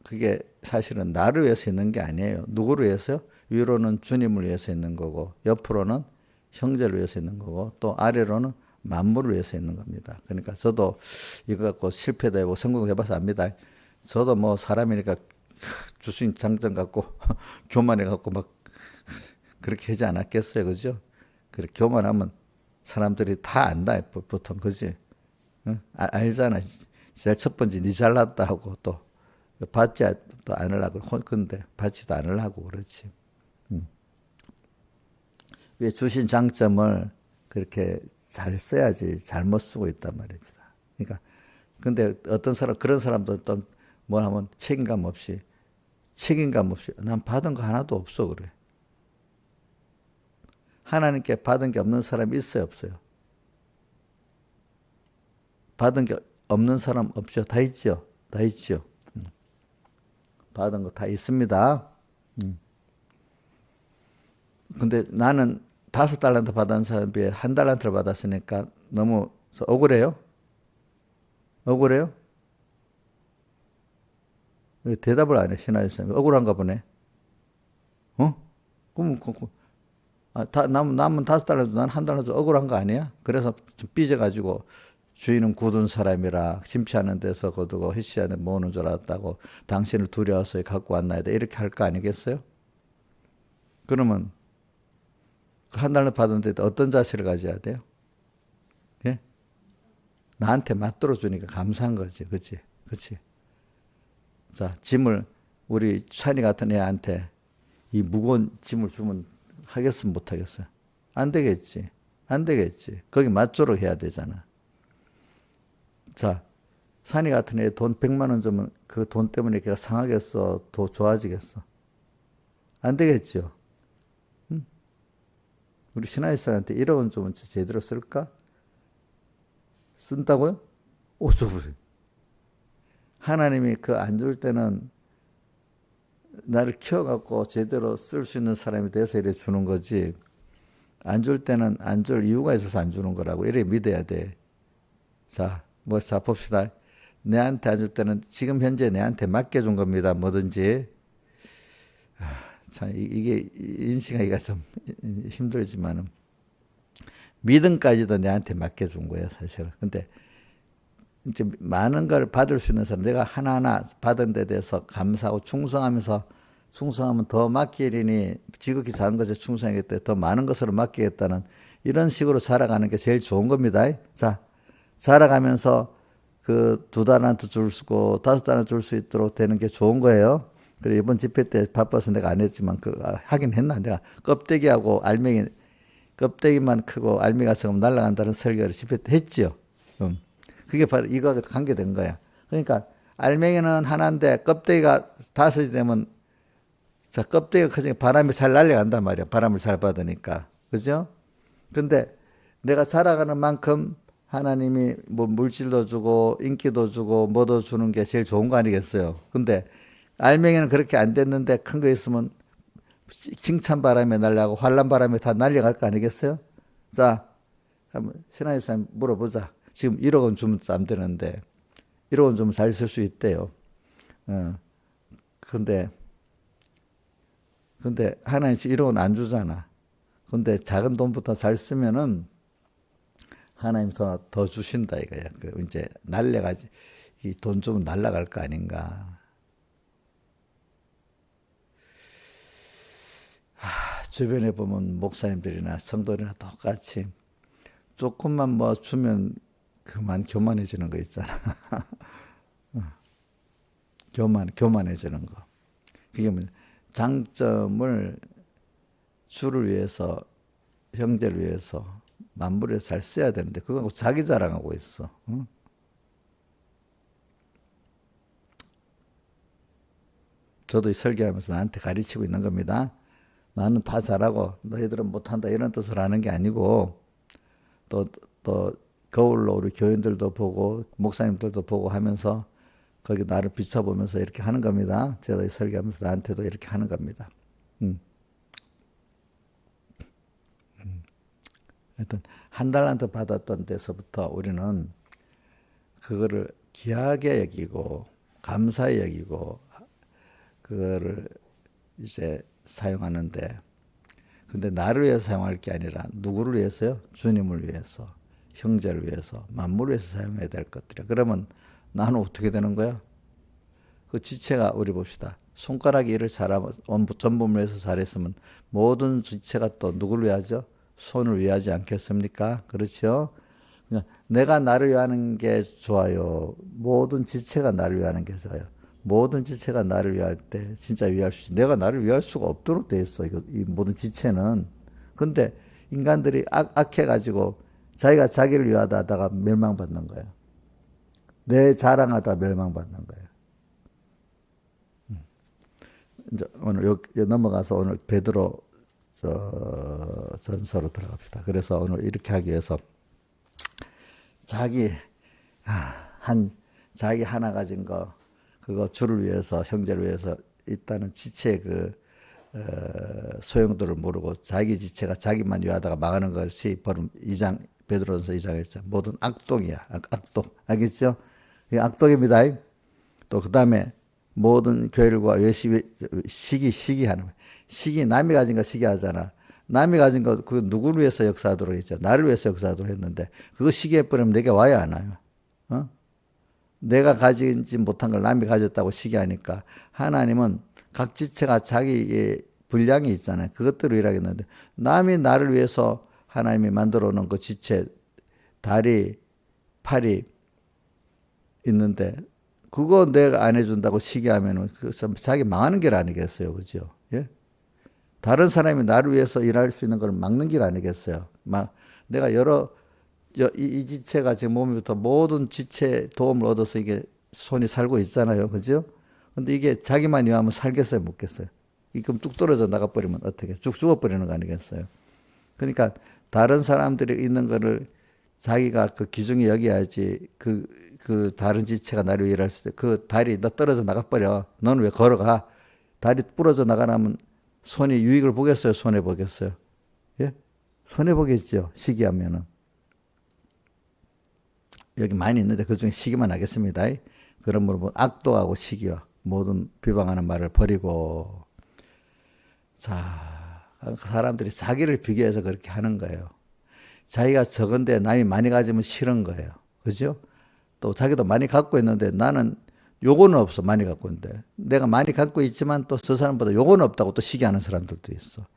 그게 사실은 나를 위해서 있는 게 아니에요. 누구를 위해서요? 위로는 주님을 위해서 있는 거고, 옆으로는 형제를 위해서 있는 거고, 또 아래로는 만물을 위해서 있는 겁니다. 그러니까 저도 이거 갖고 실패도 해보고 성공도 해봐서 압니다. 저도 뭐 사람이니까 주신 장점 갖고 교만해 갖고 막 그렇게 하지 않았겠어요, 그죠? 그렇게 교만하면 사람들이 다 안다, 보통, 그지? 응? 알잖아. 제일 첫 번째 니 잘났다 하고 또 받지 또 않으려고 근데 받지도 않으려고 그렇지. 왜 주신 장점을 그렇게 잘 써야지 잘못 쓰고 있단 말입니다. 그러니까 근데 어떤 사람 그런 사람도 어떤 뭘 하면 책임감 없이 난 받은 거 하나도 없어 그래. 하나님께 받은 게 없는 사람이 있어요, 없어요? 받은 게 없는 사람 없죠? 다 있죠? 다 있죠? 받은 거 다 있습니다. 근데 나는 5달란트 받은 사람에 비해 1달란트를 받았으니까 너무 억울해요? 억울해요? 왜 대답을 안 해, 신하유쌤. 억울한가 보네. 어? 남은 5달러도 난 1달러도 억울한 거 아니야? 그래서 좀 삐져가지고 주인은 굳은 사람이라 심취하는 데서 거두고 히시안에 모으는 줄 알았다고 당신을 두려워서 갖고 왔나이다. 이렇게 할 거 아니겠어요? 그러면 그 1달러 받은데 어떤 자세를 가져야 돼요? 예? 나한테 맞들어 주니까 감사한 거지. 그치? 그치? 자, 짐을 우리 찬이 같은 애한테 이 무거운 짐을 주면 하겠으면 못 하겠어요? 안 되겠지. 안 되겠지. 거기 맞도록 해야 되잖아. 자, 산이 같은 애 돈 100만 원 주면 그 돈 때문에 걔가 상하겠어? 더 좋아지겠어? 안 되겠죠. 우리 신하이사한테 1억 원 주면 제대로 쓸까? 쓴다고요? 오, 줘버려. 하나님이 그 안 줄 때는 나를 키워갖고 제대로 쓸 수 있는 사람이 돼서 이래 주는 거지. 안 줄 때는 안 줄 이유가 있어서 안 주는 거라고. 이래 믿어야 돼. 자, 자, 봅시다. 내한테 안 줄 때는 지금 현재 내한테 맡겨준 겁니다. 뭐든지. 참, 이게 인식하기가 좀 힘들지만은. 믿음까지도 내한테 맡겨준 거예요, 사실은. 근데 이제 많은 걸 받을 수 있는 사람, 내가 하나하나 받은 데 대해서 감사하고 충성하면 더 맡기리니 지극히 작은 것에 충성하겠다. 더 많은 것으로 맡기겠다는 이런 식으로 살아가는 게 제일 좋은 겁니다. 자, 살아가면서 그 2달란트 줄 수고 5달란트 줄 수 있도록 되는 게 좋은 거예요. 그리고 이번 집회 때 바빠서 내가 안 했지만 하긴 했나? 내가 껍데기하고 알맹이 껍데기만 크고 알미가 썩으면 날아간다는 설교를 집회 때 했지요. 그게 바로 이거하고 관계된 거야. 그러니까 알맹이는 하나인데 껍데기가 5이 되면 자, 껍데기가 커지니까 바람이 잘 날아간단 말이야. 바람을 잘 받으니까. 그죠? 근데 내가 자라가는 만큼 하나님이 뭐 물질도 주고 인기도 주고 뭐도 주는 게 제일 좋은 거 아니겠어요? 근데 알맹이는 그렇게 안 됐는데 큰 거 있으면 칭찬 바람에 날라가고 환란 바람에 다 날려갈 거 아니겠어요? 자, 한번 신하유 쌤 물어보자. 지금 1억 원 주면 안 되는데 1억 원 주면 잘 쓸 수 있대요. 근데 하나님 1억 원 안 주잖아. 근데 작은 돈부터 잘 쓰면은 하나님 더 주신다 이거야. 그 이제 날려가지 이 돈 주면 날라갈 거 아닌가. 주변에 보면 목사님들이나 성도들이나 똑같이 조금만 뭐 주면 그만 교만해지는 거 있잖아. 교만해지는 거. 그게 뭐냐. 장점을 주를 위해서, 형제를 위해서, 만물을 위해서 잘 써야 되는데, 그거 자기 자랑하고 있어. 응? 저도 설교하면서 나한테 가르치고 있는 겁니다. 나는 다 잘하고 너희들은 못한다 이런 뜻을 하는 게 아니고 또 거울로 우리 교인들도 보고 목사님들도 보고 하면서 거기 나를 비춰보면서 이렇게 하는 겁니다. 제가 설교하면서 나한테도 이렇게 하는 겁니다. 하여튼 1달란트 받았던 데서부터 우리는 그거를 귀하게 여기고 감사히 여기고 그거를 이제 사용하는데, 근데 나를 위해서 사용할 게 아니라 누구를 위해서요? 주님을 위해서, 형제를 위해서, 만물을 위해서 사용해야 될 것들이야. 그러면 나는 어떻게 되는 거야? 그 지체가, 우리 봅시다. 손가락이 일을 잘하면, 전부를 위해서 잘했으면 모든 지체가 또 누구를 위하죠? 손을 위하지 않겠습니까? 그렇죠? 내가 나를 위하는 게 좋아요. 모든 지체가 나를 위하는 게 좋아요. 모든 지체가 나를 위할 때 진짜 위할 수 있어. 내가 나를 위할 수가 없도록 돼 있어. 이 모든 지체는. 근데 인간들이 악해가지고 자기가 자기를 위하다 하다가 멸망받는 거예요. 내 자랑하다 멸망받는 거예요. 이제 오늘 여기 넘어가서 오늘 베드로 전서로 들어갑시다. 그래서 오늘 이렇게 하기 위해서 자기 하나 가진 거, 그거 주를 위해서, 형제를 위해서 있다는 지체의 소용도를 모르고 자기 지체가 자기만 위하다가 망하는 것이 바로 베드로전서 2장 1장 모든 악독이야. 악독. 알겠죠? 이 악독입니다. 또 그 다음에 모든 교회들과 왜 시기하는 거야. 남이 가진 거 시기하잖아. 남이 가진 거, 그 누구를 위해서 역사하도록 했죠. 나를 위해서 역사하도록 했는데, 그거 시기해버리면 내게 와야 안 와요. 어? 내가 가지지 못한 걸 남이 가졌다고 시기하니까, 하나님은 각 지체가 자기의 분량이 있잖아요. 그것들을 일하겠는데, 남이 나를 위해서 하나님이 만들어 놓은 그 지체, 다리, 팔이 있는데, 그거 내가 안 해준다고 시기하면은, 자기 망하는 길 아니겠어요. 그죠? 예? 다른 사람이 나를 위해서 일할 수 있는 걸 막는 길 아니겠어요. 내가 이 지체가 지금 몸부터 모든 지체 도움을 얻어서 이게 손이 살고 있잖아요. 그죠? 근데 이게 자기만 위하면 살겠어요? 못 겠어요? 그럼 뚝 떨어져 나가버리면 어떻게? 쭉 죽어버리는 거 아니겠어요? 그러니까 다른 사람들이 있는 거를 자기가 그 기중에 여겨야지 그 다른 지체가 나를 위해 일할 수 있대. 그 다리 너 떨어져 나가버려. 너는 왜 걸어가? 다리 부러져 나가라면 손이 유익을 보겠어요? 손해 보겠어요? 예? 손해 보겠죠. 시기하면은. 여기 많이 있는데 그중에 시기만 하겠습니다. 그러므로 악도하고 시기와 모든 비방하는 말을 버리고, 자, 사람들이 자기를 비교해서 그렇게 하는 거예요. 자기가 적은데 남이 많이 가지면 싫은 거예요. 그죠? 또 자기도 많이 갖고 있는데 나는 요거는 없어. 많이 갖고 있는데. 내가 많이 갖고 있지만 또 저 사람보다 요거는 없다고 또 시기하는 사람들도 있어.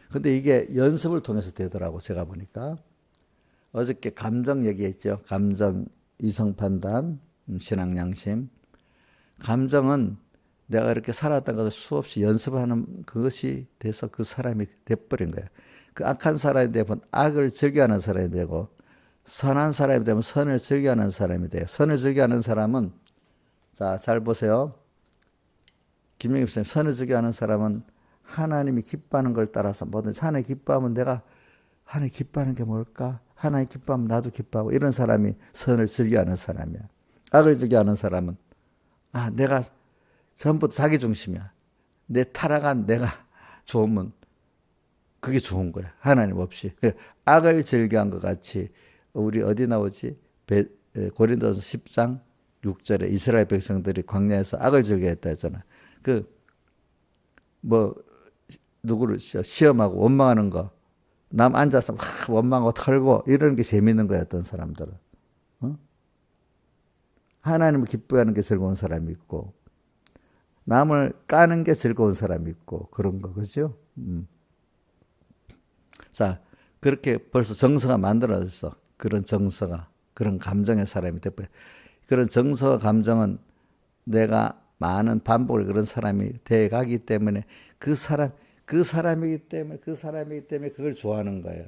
근데 이게 연습을 통해서 되더라고, 제가 보니까. 어저께 감정 얘기했죠. 감정, 이성 판단, 신앙 양심. 감정은 내가 이렇게 살았던 것을 수없이 연습하는 그것이 돼서 그 사람이 돼버린 거예요. 그 악한 사람이 되면 악을 즐겨하는 사람이 되고, 선한 사람이 되면 선을 즐겨하는 사람이 돼요. 선을 즐겨하는 사람은, 자, 잘 보세요. 김영입 선생님, 선을 즐겨하는 사람은 하나님이 기뻐하는 걸 따라서 뭐든 하나님 기뻐하면 내가 하나님 기뻐하는 게 뭘까? 하나님 기뻐하면 나도 기뻐하고, 이런 사람이 선을 즐겨하는 사람이야. 악을 즐겨하는 사람은 내가 전부 자기 중심이야. 내 타락한 내가 좋으면 그게 좋은 거야. 하나님 없이. 악을 즐겨한 것 같이 우리 어디 나오지? 고린도서 10장 6절에 이스라엘 백성들이 광야에서 악을 즐겨했다 했잖아. 누구를 시험하고 원망하는 거. 남 앉아서 막 원망하고 털고 이러는 게 재밌는 거야, 어떤 사람들은. 어? 하나님을 기뻐하는 게 즐거운 사람이 있고, 남을 까는 게 즐거운 사람이 있고, 그런 거, 그죠? 자, 그렇게 벌써 정서가 만들어졌어. 그런 정서가, 그런 감정의 사람이 돼버려. 그런 정서와 감정은 내가 많은 반복을 그런 사람이 돼가기 때문에 그 사람이기 때문에 그걸 좋아하는 거예요.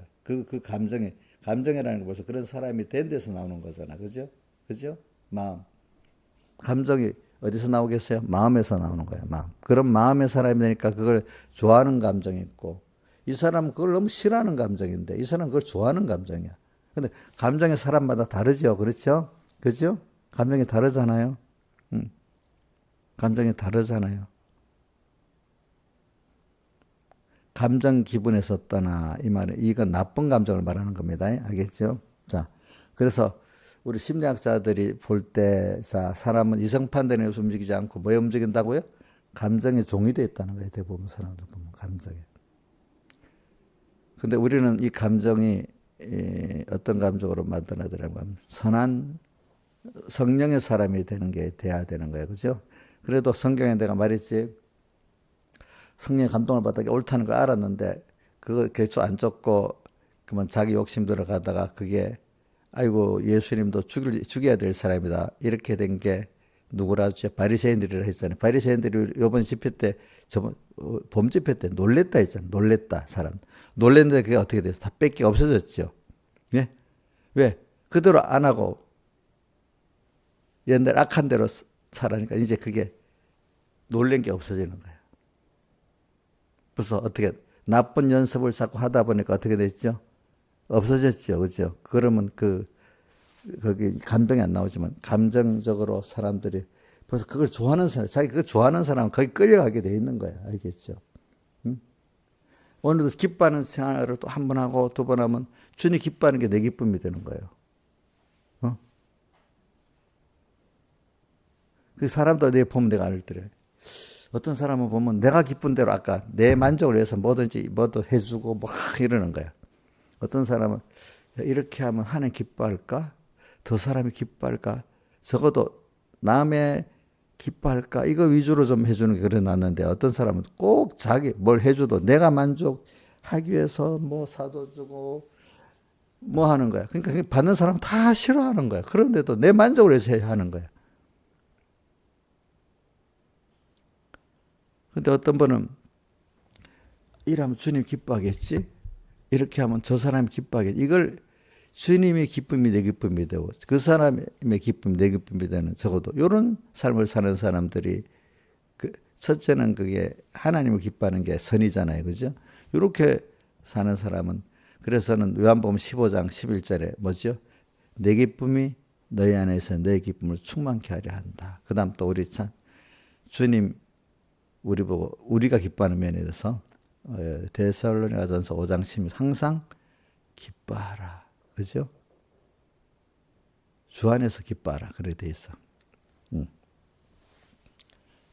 감정이라는 거 벌써 그런 사람이 된 데서 나오는 거잖아. 그죠? 그죠? 마음. 감정이 어디서 나오겠어요? 마음에서 나오는 거예요. 마음. 그런 마음의 사람이 되니까 그걸 좋아하는 감정이 있고, 이 사람은 그걸 너무 싫어하는 감정인데 이 사람은 그걸 좋아하는 감정이야. 근데 감정이 사람마다 다르죠. 그렇죠? 그죠? 감정이 다르잖아요. 감정이 다르잖아요. 감정 기분에서 떠나, 이 말은 이건 나쁜 감정을 말하는 겁니다. 알겠죠? 자, 그래서 우리 심리학자들이 볼 때, 자, 사람은 이성 판단에 의해서 움직이지 않고 뭐에 움직인다고요? 감정에 종이 되어 있다는 거예요. 대부분 사람들 보면 감정에. 근데 우리는 이 감정이 어떤 감정으로 만들어야 되는가 하면 선한 성령의 사람이 되는 게 돼야 되는 거예요. 그죠? 그래도 성경에 내가 말했지. 성령의 감동을 받아 옳다는 걸 알았는데 그걸 계속 안 쫓고 그러면 자기 욕심 들어가다가 그게 아이고 예수님도 죽여야 될 사람이다. 이렇게 된 게 누구라죠? 바리새인들이라 했잖아요. 바리새인들이 이번 집회 때 봄 집회 때 놀랬다 했잖아요. 놀랬다 사람. 놀랬는데 그게 어떻게 됐어? 다 뺏기 없어졌죠. 예? 왜? 그대로 안 하고 옛날 악한 대로 살아니까 이제 그게 놀란 게 없어지는 거예요. 그래서 어떻게 나쁜 연습을 자꾸 하다 보니까 어떻게 됐죠? 없어졌죠. 그죠? 그러면 거기 감동이 안 나오지만 감정적으로 사람들이 그래서 그걸 좋아하는 사람, 자기 그걸 좋아하는 사람은 거기 끌려가게 돼 있는 거야. 알겠죠? 응? 오늘도 기뻐하는 생활을 또 한 번 하고 두 번 하면 주님 기뻐하는 게 내 기쁨이 되는 거예요. 어? 그 사람도 내 보면 내가 알더래. 어떤 사람은 보면 내가 기쁜 대로 아까 내 만족을 위해서 뭐든지 뭐도 해주고 뭐 이러는 거야. 어떤 사람은 이렇게 하면 하나님 기뻐할까? 더 사람이 기뻐할까? 적어도 남의 기뻐할까? 이거 위주로 좀 해주는 게 그래 놨는데 어떤 사람은 꼭 자기 뭘 해줘도 내가 만족하기 위해서 뭐 사도 주고 뭐 하는 거야. 그러니까 받는 사람 다 싫어하는 거야. 그런데도 내 만족을 위해서 해야 하는 거야. 근데 어떤 분은 이러면 주님 기뻐하겠지? 이렇게 하면 저 사람이 기뻐하겠지? 이걸 주님의 기쁨이 내 기쁨이 되고 그 사람의 기쁨이 내 기쁨이 되는 적어도 이런 삶을 사는 사람들이 첫째는 그게 하나님을 기뻐하는 게 선이잖아요. 그죠? 이렇게 사는 사람은 그래서는 요한복음 15장 11절에 뭐죠? 내 기쁨이 너희 안에서 내 기쁨을 충만케 하려 한다. 그 다음 또 우리 참 주님 우리 보고 우리가 기뻐하는 면에 대해서 데살로니가전서 5장 16 항상 기뻐하라. 그죠? 주 안에서 기뻐하라. 그래 돼 있어.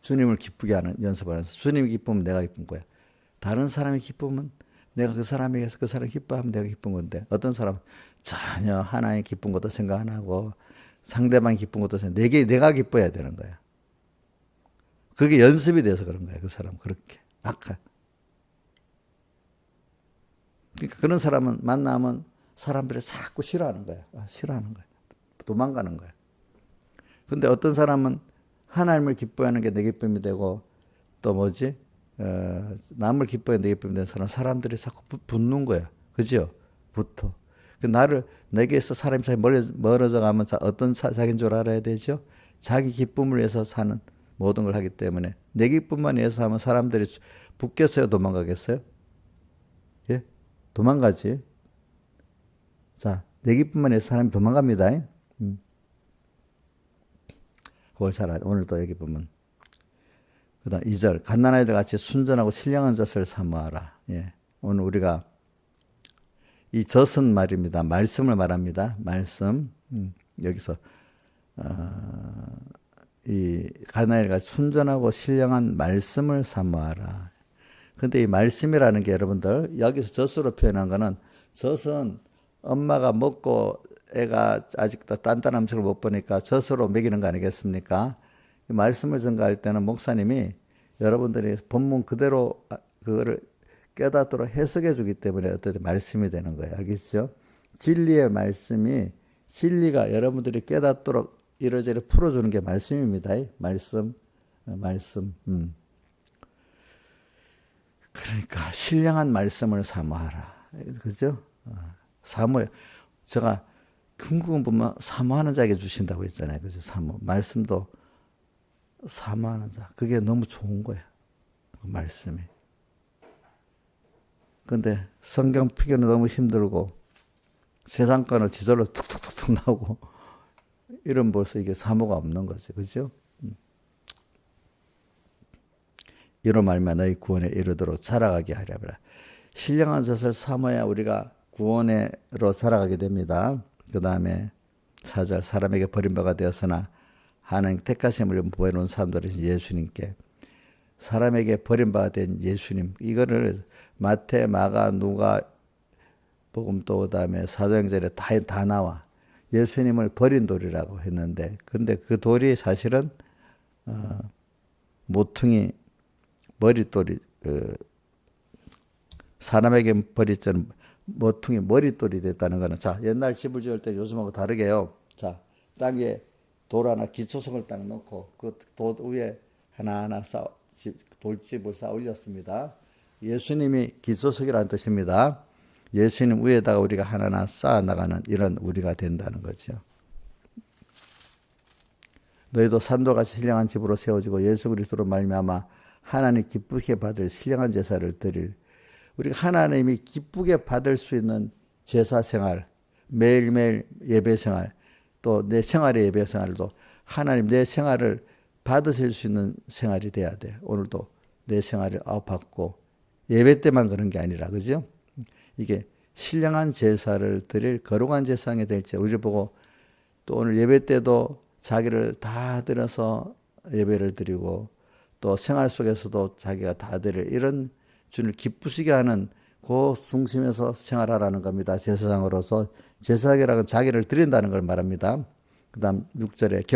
주님을 기쁘게 하는 연습하면서 주님이 기쁘면 내가 기쁜 거야. 다른 사람이 기쁘면 내가 그 사람에게서 그 사람이 기뻐하면 내가 기쁜 건데 어떤 사람은 전혀 하나님 기쁜 것도 생각 안 하고 상대방 기쁜 것도 생각 내가 기뻐야 되는 거야. 그게 연습이 돼서 그런 거야. 그 사람 그렇게 악한. 그러니까 그런 사람은 만나면 사람들이 자꾸 싫어하는 거야. 싫어하는 거야. 도망가는 거야. 근데 어떤 사람은 하나님을 기뻐하는 게 내 기쁨이 되고 또 뭐지? 남을 기뻐하는 내 기쁨이 되는 사람들이 자꾸 붙는 거야. 그죠? 붙어. 내게서 사람이 잘 멀어져 가면 어떤 자기인 줄 알아야 되죠? 자기 기쁨을 위해서 사는 모든 걸 하기 때문에 내 기쁨만 위해서 하면 사람들이 붙겠어요? 도망가겠어요? 예? 도망가지. 자, 내 기쁨만 위해서 사람이 도망갑니다. 그걸 잘 알아. 오늘도 여기 보면. 그 다음 2절. 갓난아이들 같이 순전하고 신령한 젖을 사모하라. 예. 오늘 우리가 이 젖은 말입니다. 말씀을 말합니다. 말씀. 여기서, 이 갓난아이들 같이 순전하고 신령한 말씀을 사모하라. 근데 이 말씀이라는 게 여러분들, 여기서 젖으로 표현한 거는 젖은 엄마가 먹고 애가 아직도 단단한 음식을 못 보니까 젖으로 먹이는 거 아니겠습니까? 말씀을 전가할 때는 목사님이 여러분들이 본문 그대로 그거를 깨닫도록 해석해 주기 때문에 어떤 말씀이 되는 거예요. 알겠죠? 진리의 말씀이 진리가 여러분들이 깨닫도록 이러저러 풀어주는 게 말씀입니다. 말씀. 그러니까 신령한 말씀을 사모하라. 그죠? 제가 궁극은 보면 사모하는 자에게 주신다고 했잖아요. 그죠? 말씀도 사모하는 자. 그게 너무 좋은 거야. 그 말씀이. 근데 성경 피기는 너무 힘들고 세상 거는 지절로 툭툭툭툭 나오고 이런 벌써 이게 사모가 없는 거죠. 그죠? 이로 말미암아 너희 구원에 이르도록 자라가게 하려라. 신령한 젖을 사모야 우리가 구원으로 자라가게 됩니다. 그 다음에 4절 사람에게 버림받아 되었으나 하나님 택하심을 보여놓은 사람들은 예수님께 사람에게 버림받은 예수님 이거를 마태, 마가, 누가 복음 또 그다음에 사도행전에 다 나와 예수님을 버린 돌이라고 했는데 근데 그 돌이 사실은 모퉁이 머릿돌이 사람에게 버리자는 모퉁이 머릿돌이 됐다는 거는 자 옛날 집을 지을 때 요즘하고 다르게요. 자 땅에 돌 하나 기초석을 딱 놓고 그 돌 위에 하나하나 돌집을 쌓아 올렸습니다. 예수님이 기초석이라는 뜻입니다. 예수님 위에다가 우리가 하나하나 쌓아 나가는 이런 우리가 된다는 거죠. 너희도 산도같이 신령한 집으로 세워지고 예수 그리스도로 말미암아 하나님 기쁘게 받을 신령한 제사를 드릴 우리가 하나님이 기쁘게 받을 수 있는 제사 생활, 매일매일 예배 생활, 또 내 생활의 예배 생활도 하나님 내 생활을 받으실 수 있는 생활이 돼야 돼. 오늘도 내 생활을 받고 예배 때만 그런 게 아니라 그죠? 이게 신령한 제사를 드릴 거룩한 제사장이 될지 우리를 보고 또 오늘 예배 때도 자기를 다 들여서 예배를 드리고 또 생활 속에서도 자기가 다 드릴 이런 주를 기쁘시게 하는 그 중심에서 생활하라는 겁니다. 제사장으로서 제사장이라는 자기를 드린다는 걸 말합니다. 그 다음 6절에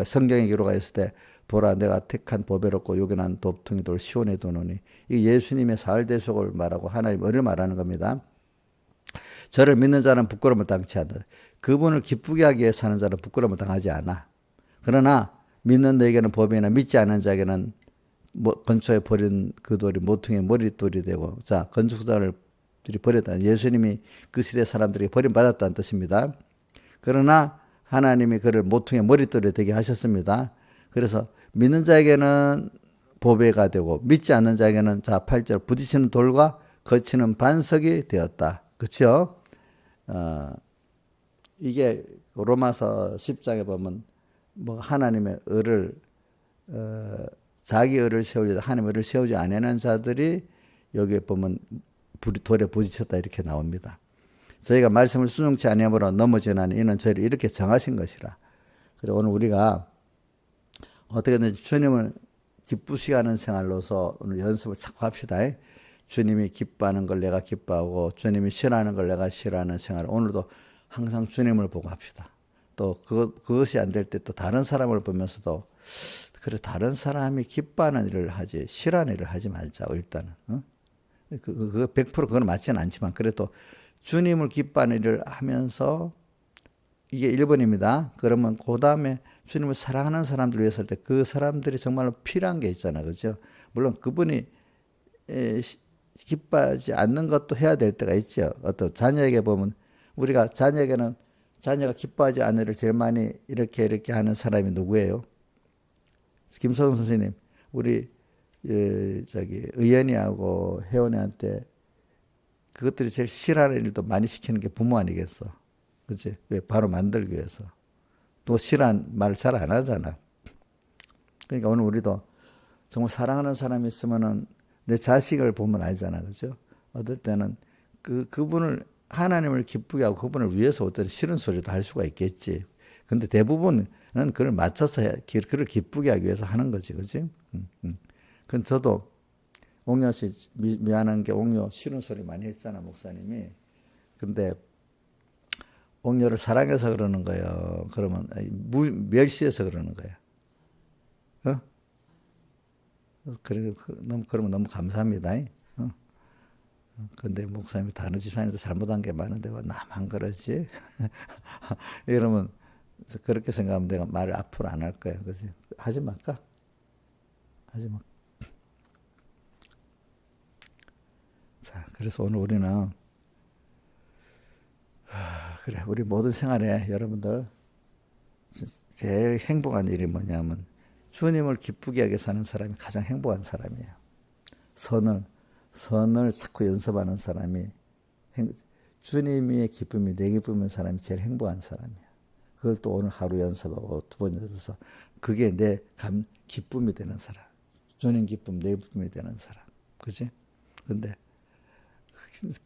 성경의 기록가 있을 때 보라 내가 택한 보배롭고 요긴한 돕퉁이 돌 시온에 두노니 이 예수님의 사흘대속을 말하고 하나님 을을 말하는 겁니다. 저를 믿는 자는 부끄러움을 당치 않는다. 그분을 기쁘게 하기 위해 사는 자는 부끄러움을 당하지 않아. 그러나 믿는 너에게는 법이나 믿지 않는 자에게는 건초에 버린 그 돌이 모퉁이의 머릿돌이 되고 자 건축자들이 버렸다. 예수님이 그 시대 사람들이 버림받았다는 뜻입니다. 그러나 하나님이 그를 모퉁이의 머릿돌이 되게 하셨습니다. 그래서 믿는 자에게는 보배가 되고 믿지 않는 자에게는 자 8절 부딪히는 돌과 거치는 반석이 되었다. 그렇죠? 이게 로마서 10장에 보면 뭐 하나님의 의를 자기 의를 세우지 하나님의 의를 세우지 않는 자들이 여기에 보면 돌에 부딪혔다 이렇게 나옵니다. 저희가 말씀을 순종치 아니함으로 넘어지나니 이는 저희를 이렇게 정하신 것이라. 그래서 오늘 우리가 어떻게든지 주님을 기쁘시게 하는 생활로서 오늘 연습을 자꾸 합시다. 주님이 기뻐하는 걸 내가 기뻐하고 주님이 싫어하는 걸 내가 싫어하는 생활. 오늘도 항상 주님을 보고 합시다. 또 그것이 안 될 때 또 다른 사람을 보면서도 그래 다른 사람이 기뻐하는 일을 하지 싫어하는 일을 하지 말자고 일단은. 100% 그건 맞지는 않지만 그래도 주님을 기뻐하는 일을 하면서 이게 1번입니다. 그러면 그 다음에 주님을 사랑하는 사람들 위해서 할 때 그 사람들이 정말로 필요한 게 있잖아요. 그죠? 물론 그분이 기뻐하지 않는 것도 해야 될 때가 있죠. 어떤 자녀에게 보면 우리가 자녀에게는 자녀가 기뻐하지 않는 일을 제일 많이 이렇게 하는 사람이 누구예요? 김소영 선생님, 우리 의연이하고 혜원이한테 그것들이 제일 싫어하는 일도 많이 시키는 게 부모 아니겠어? 그치? 왜? 바로 만들기 위해서. 또 싫어하는 말 잘 안 하잖아. 그러니까 오늘 우리도 정말 사랑하는 사람이 있으면은 내 자식을 보면 알잖아. 그죠? 어떨 때는 그분을 하나님을 기쁘게 하고 그분을 위해서 어떤 싫은 소리도 할 수가 있겠지. 근데 대부분은 그걸 맞춰서 그를 기쁘게 하기 위해서 하는 거지. 그지? 그건 저도 옥녀 씨 미안한 게 옥녀 싫은 소리 많이 했잖아, 목사님이. 근데 옥녀를 사랑해서 그러는 거예요. 그러면 멸시해서 그러는 거예요. 어? 그러면 너무 감사합니다. 어? 근데 목사님이 다른 집사님도 잘못한 게 많은데 왜 나만 그러지? 이러면 그렇게 생각하면 내가 말을 앞으로 안 할 거야. 그지? 하지 말까? 하지 마. 자, 그래서 오늘 우리는 그래 우리 모든 생활에 여러분들 제일 행복한 일이 뭐냐면 주님을 기쁘게 하게 사는 사람이 가장 행복한 사람이에요. 선을 자꾸 연습하는 사람이 주님의 기쁨이 내 기쁨인 사람이 제일 행복한 사람이에요. 그걸 또 오늘 하루 연습하고 두 번 연습해서 그게 내 기쁨이 되는 사람. 주님 기쁨, 내 기쁨이 되는 사람. 그지? 근데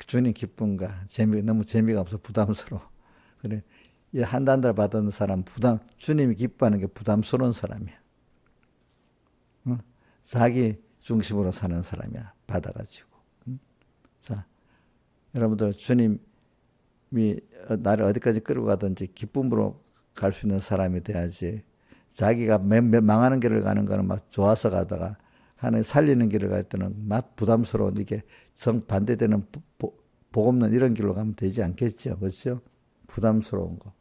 주님 기쁨과 너무 재미가 없어 부담스러워. 그래 이 한 달 받은 사람 주님이 기뻐하는 게 부담스러운 사람이야. 응? 자기 중심으로 사는 사람이야. 받아가지고. 응? 자, 여러분들 주님이 나를 어디까지 끌고 가든지 기쁨으로 갈 수 있는 사람이 돼야지. 자기가 망하는 길을 가는 거는 막 좋아서 가다가 하나님 살리는 길을 갈 때는 막 부담스러운 이게 정반대되는 복 없는 이런 길로 가면 되지 않겠죠. 그렇죠? 부담스러운 거.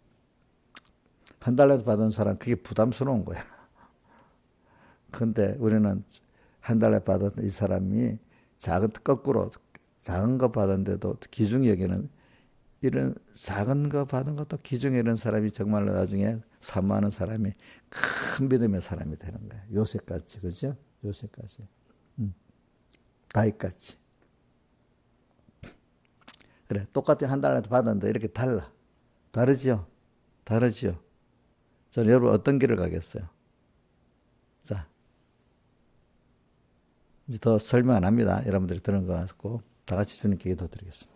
한 달라도 받은 사람 그게 부담스러운 거야. 근데 우리는 한 달에 받은 이 사람이 거꾸로 작은 거 받았는데도 기중히 여기는 이런 작은 거 받은 것도 기중에 이런 사람이 정말로 나중에 사모하는 사람이 큰 믿음의 사람이 되는 거야. 요새까지, 그죠? 요새까지. 다윗같이. 그래, 똑같이 한 달에 받았는데 이렇게 달라. 다르죠? 다르죠? 저는 여러분 어떤 길을 가겠어요? 자, 이제 더 설명 안 합니다. 여러분들이 들은 거 같고 다 같이 주님께 기도드리겠습니다.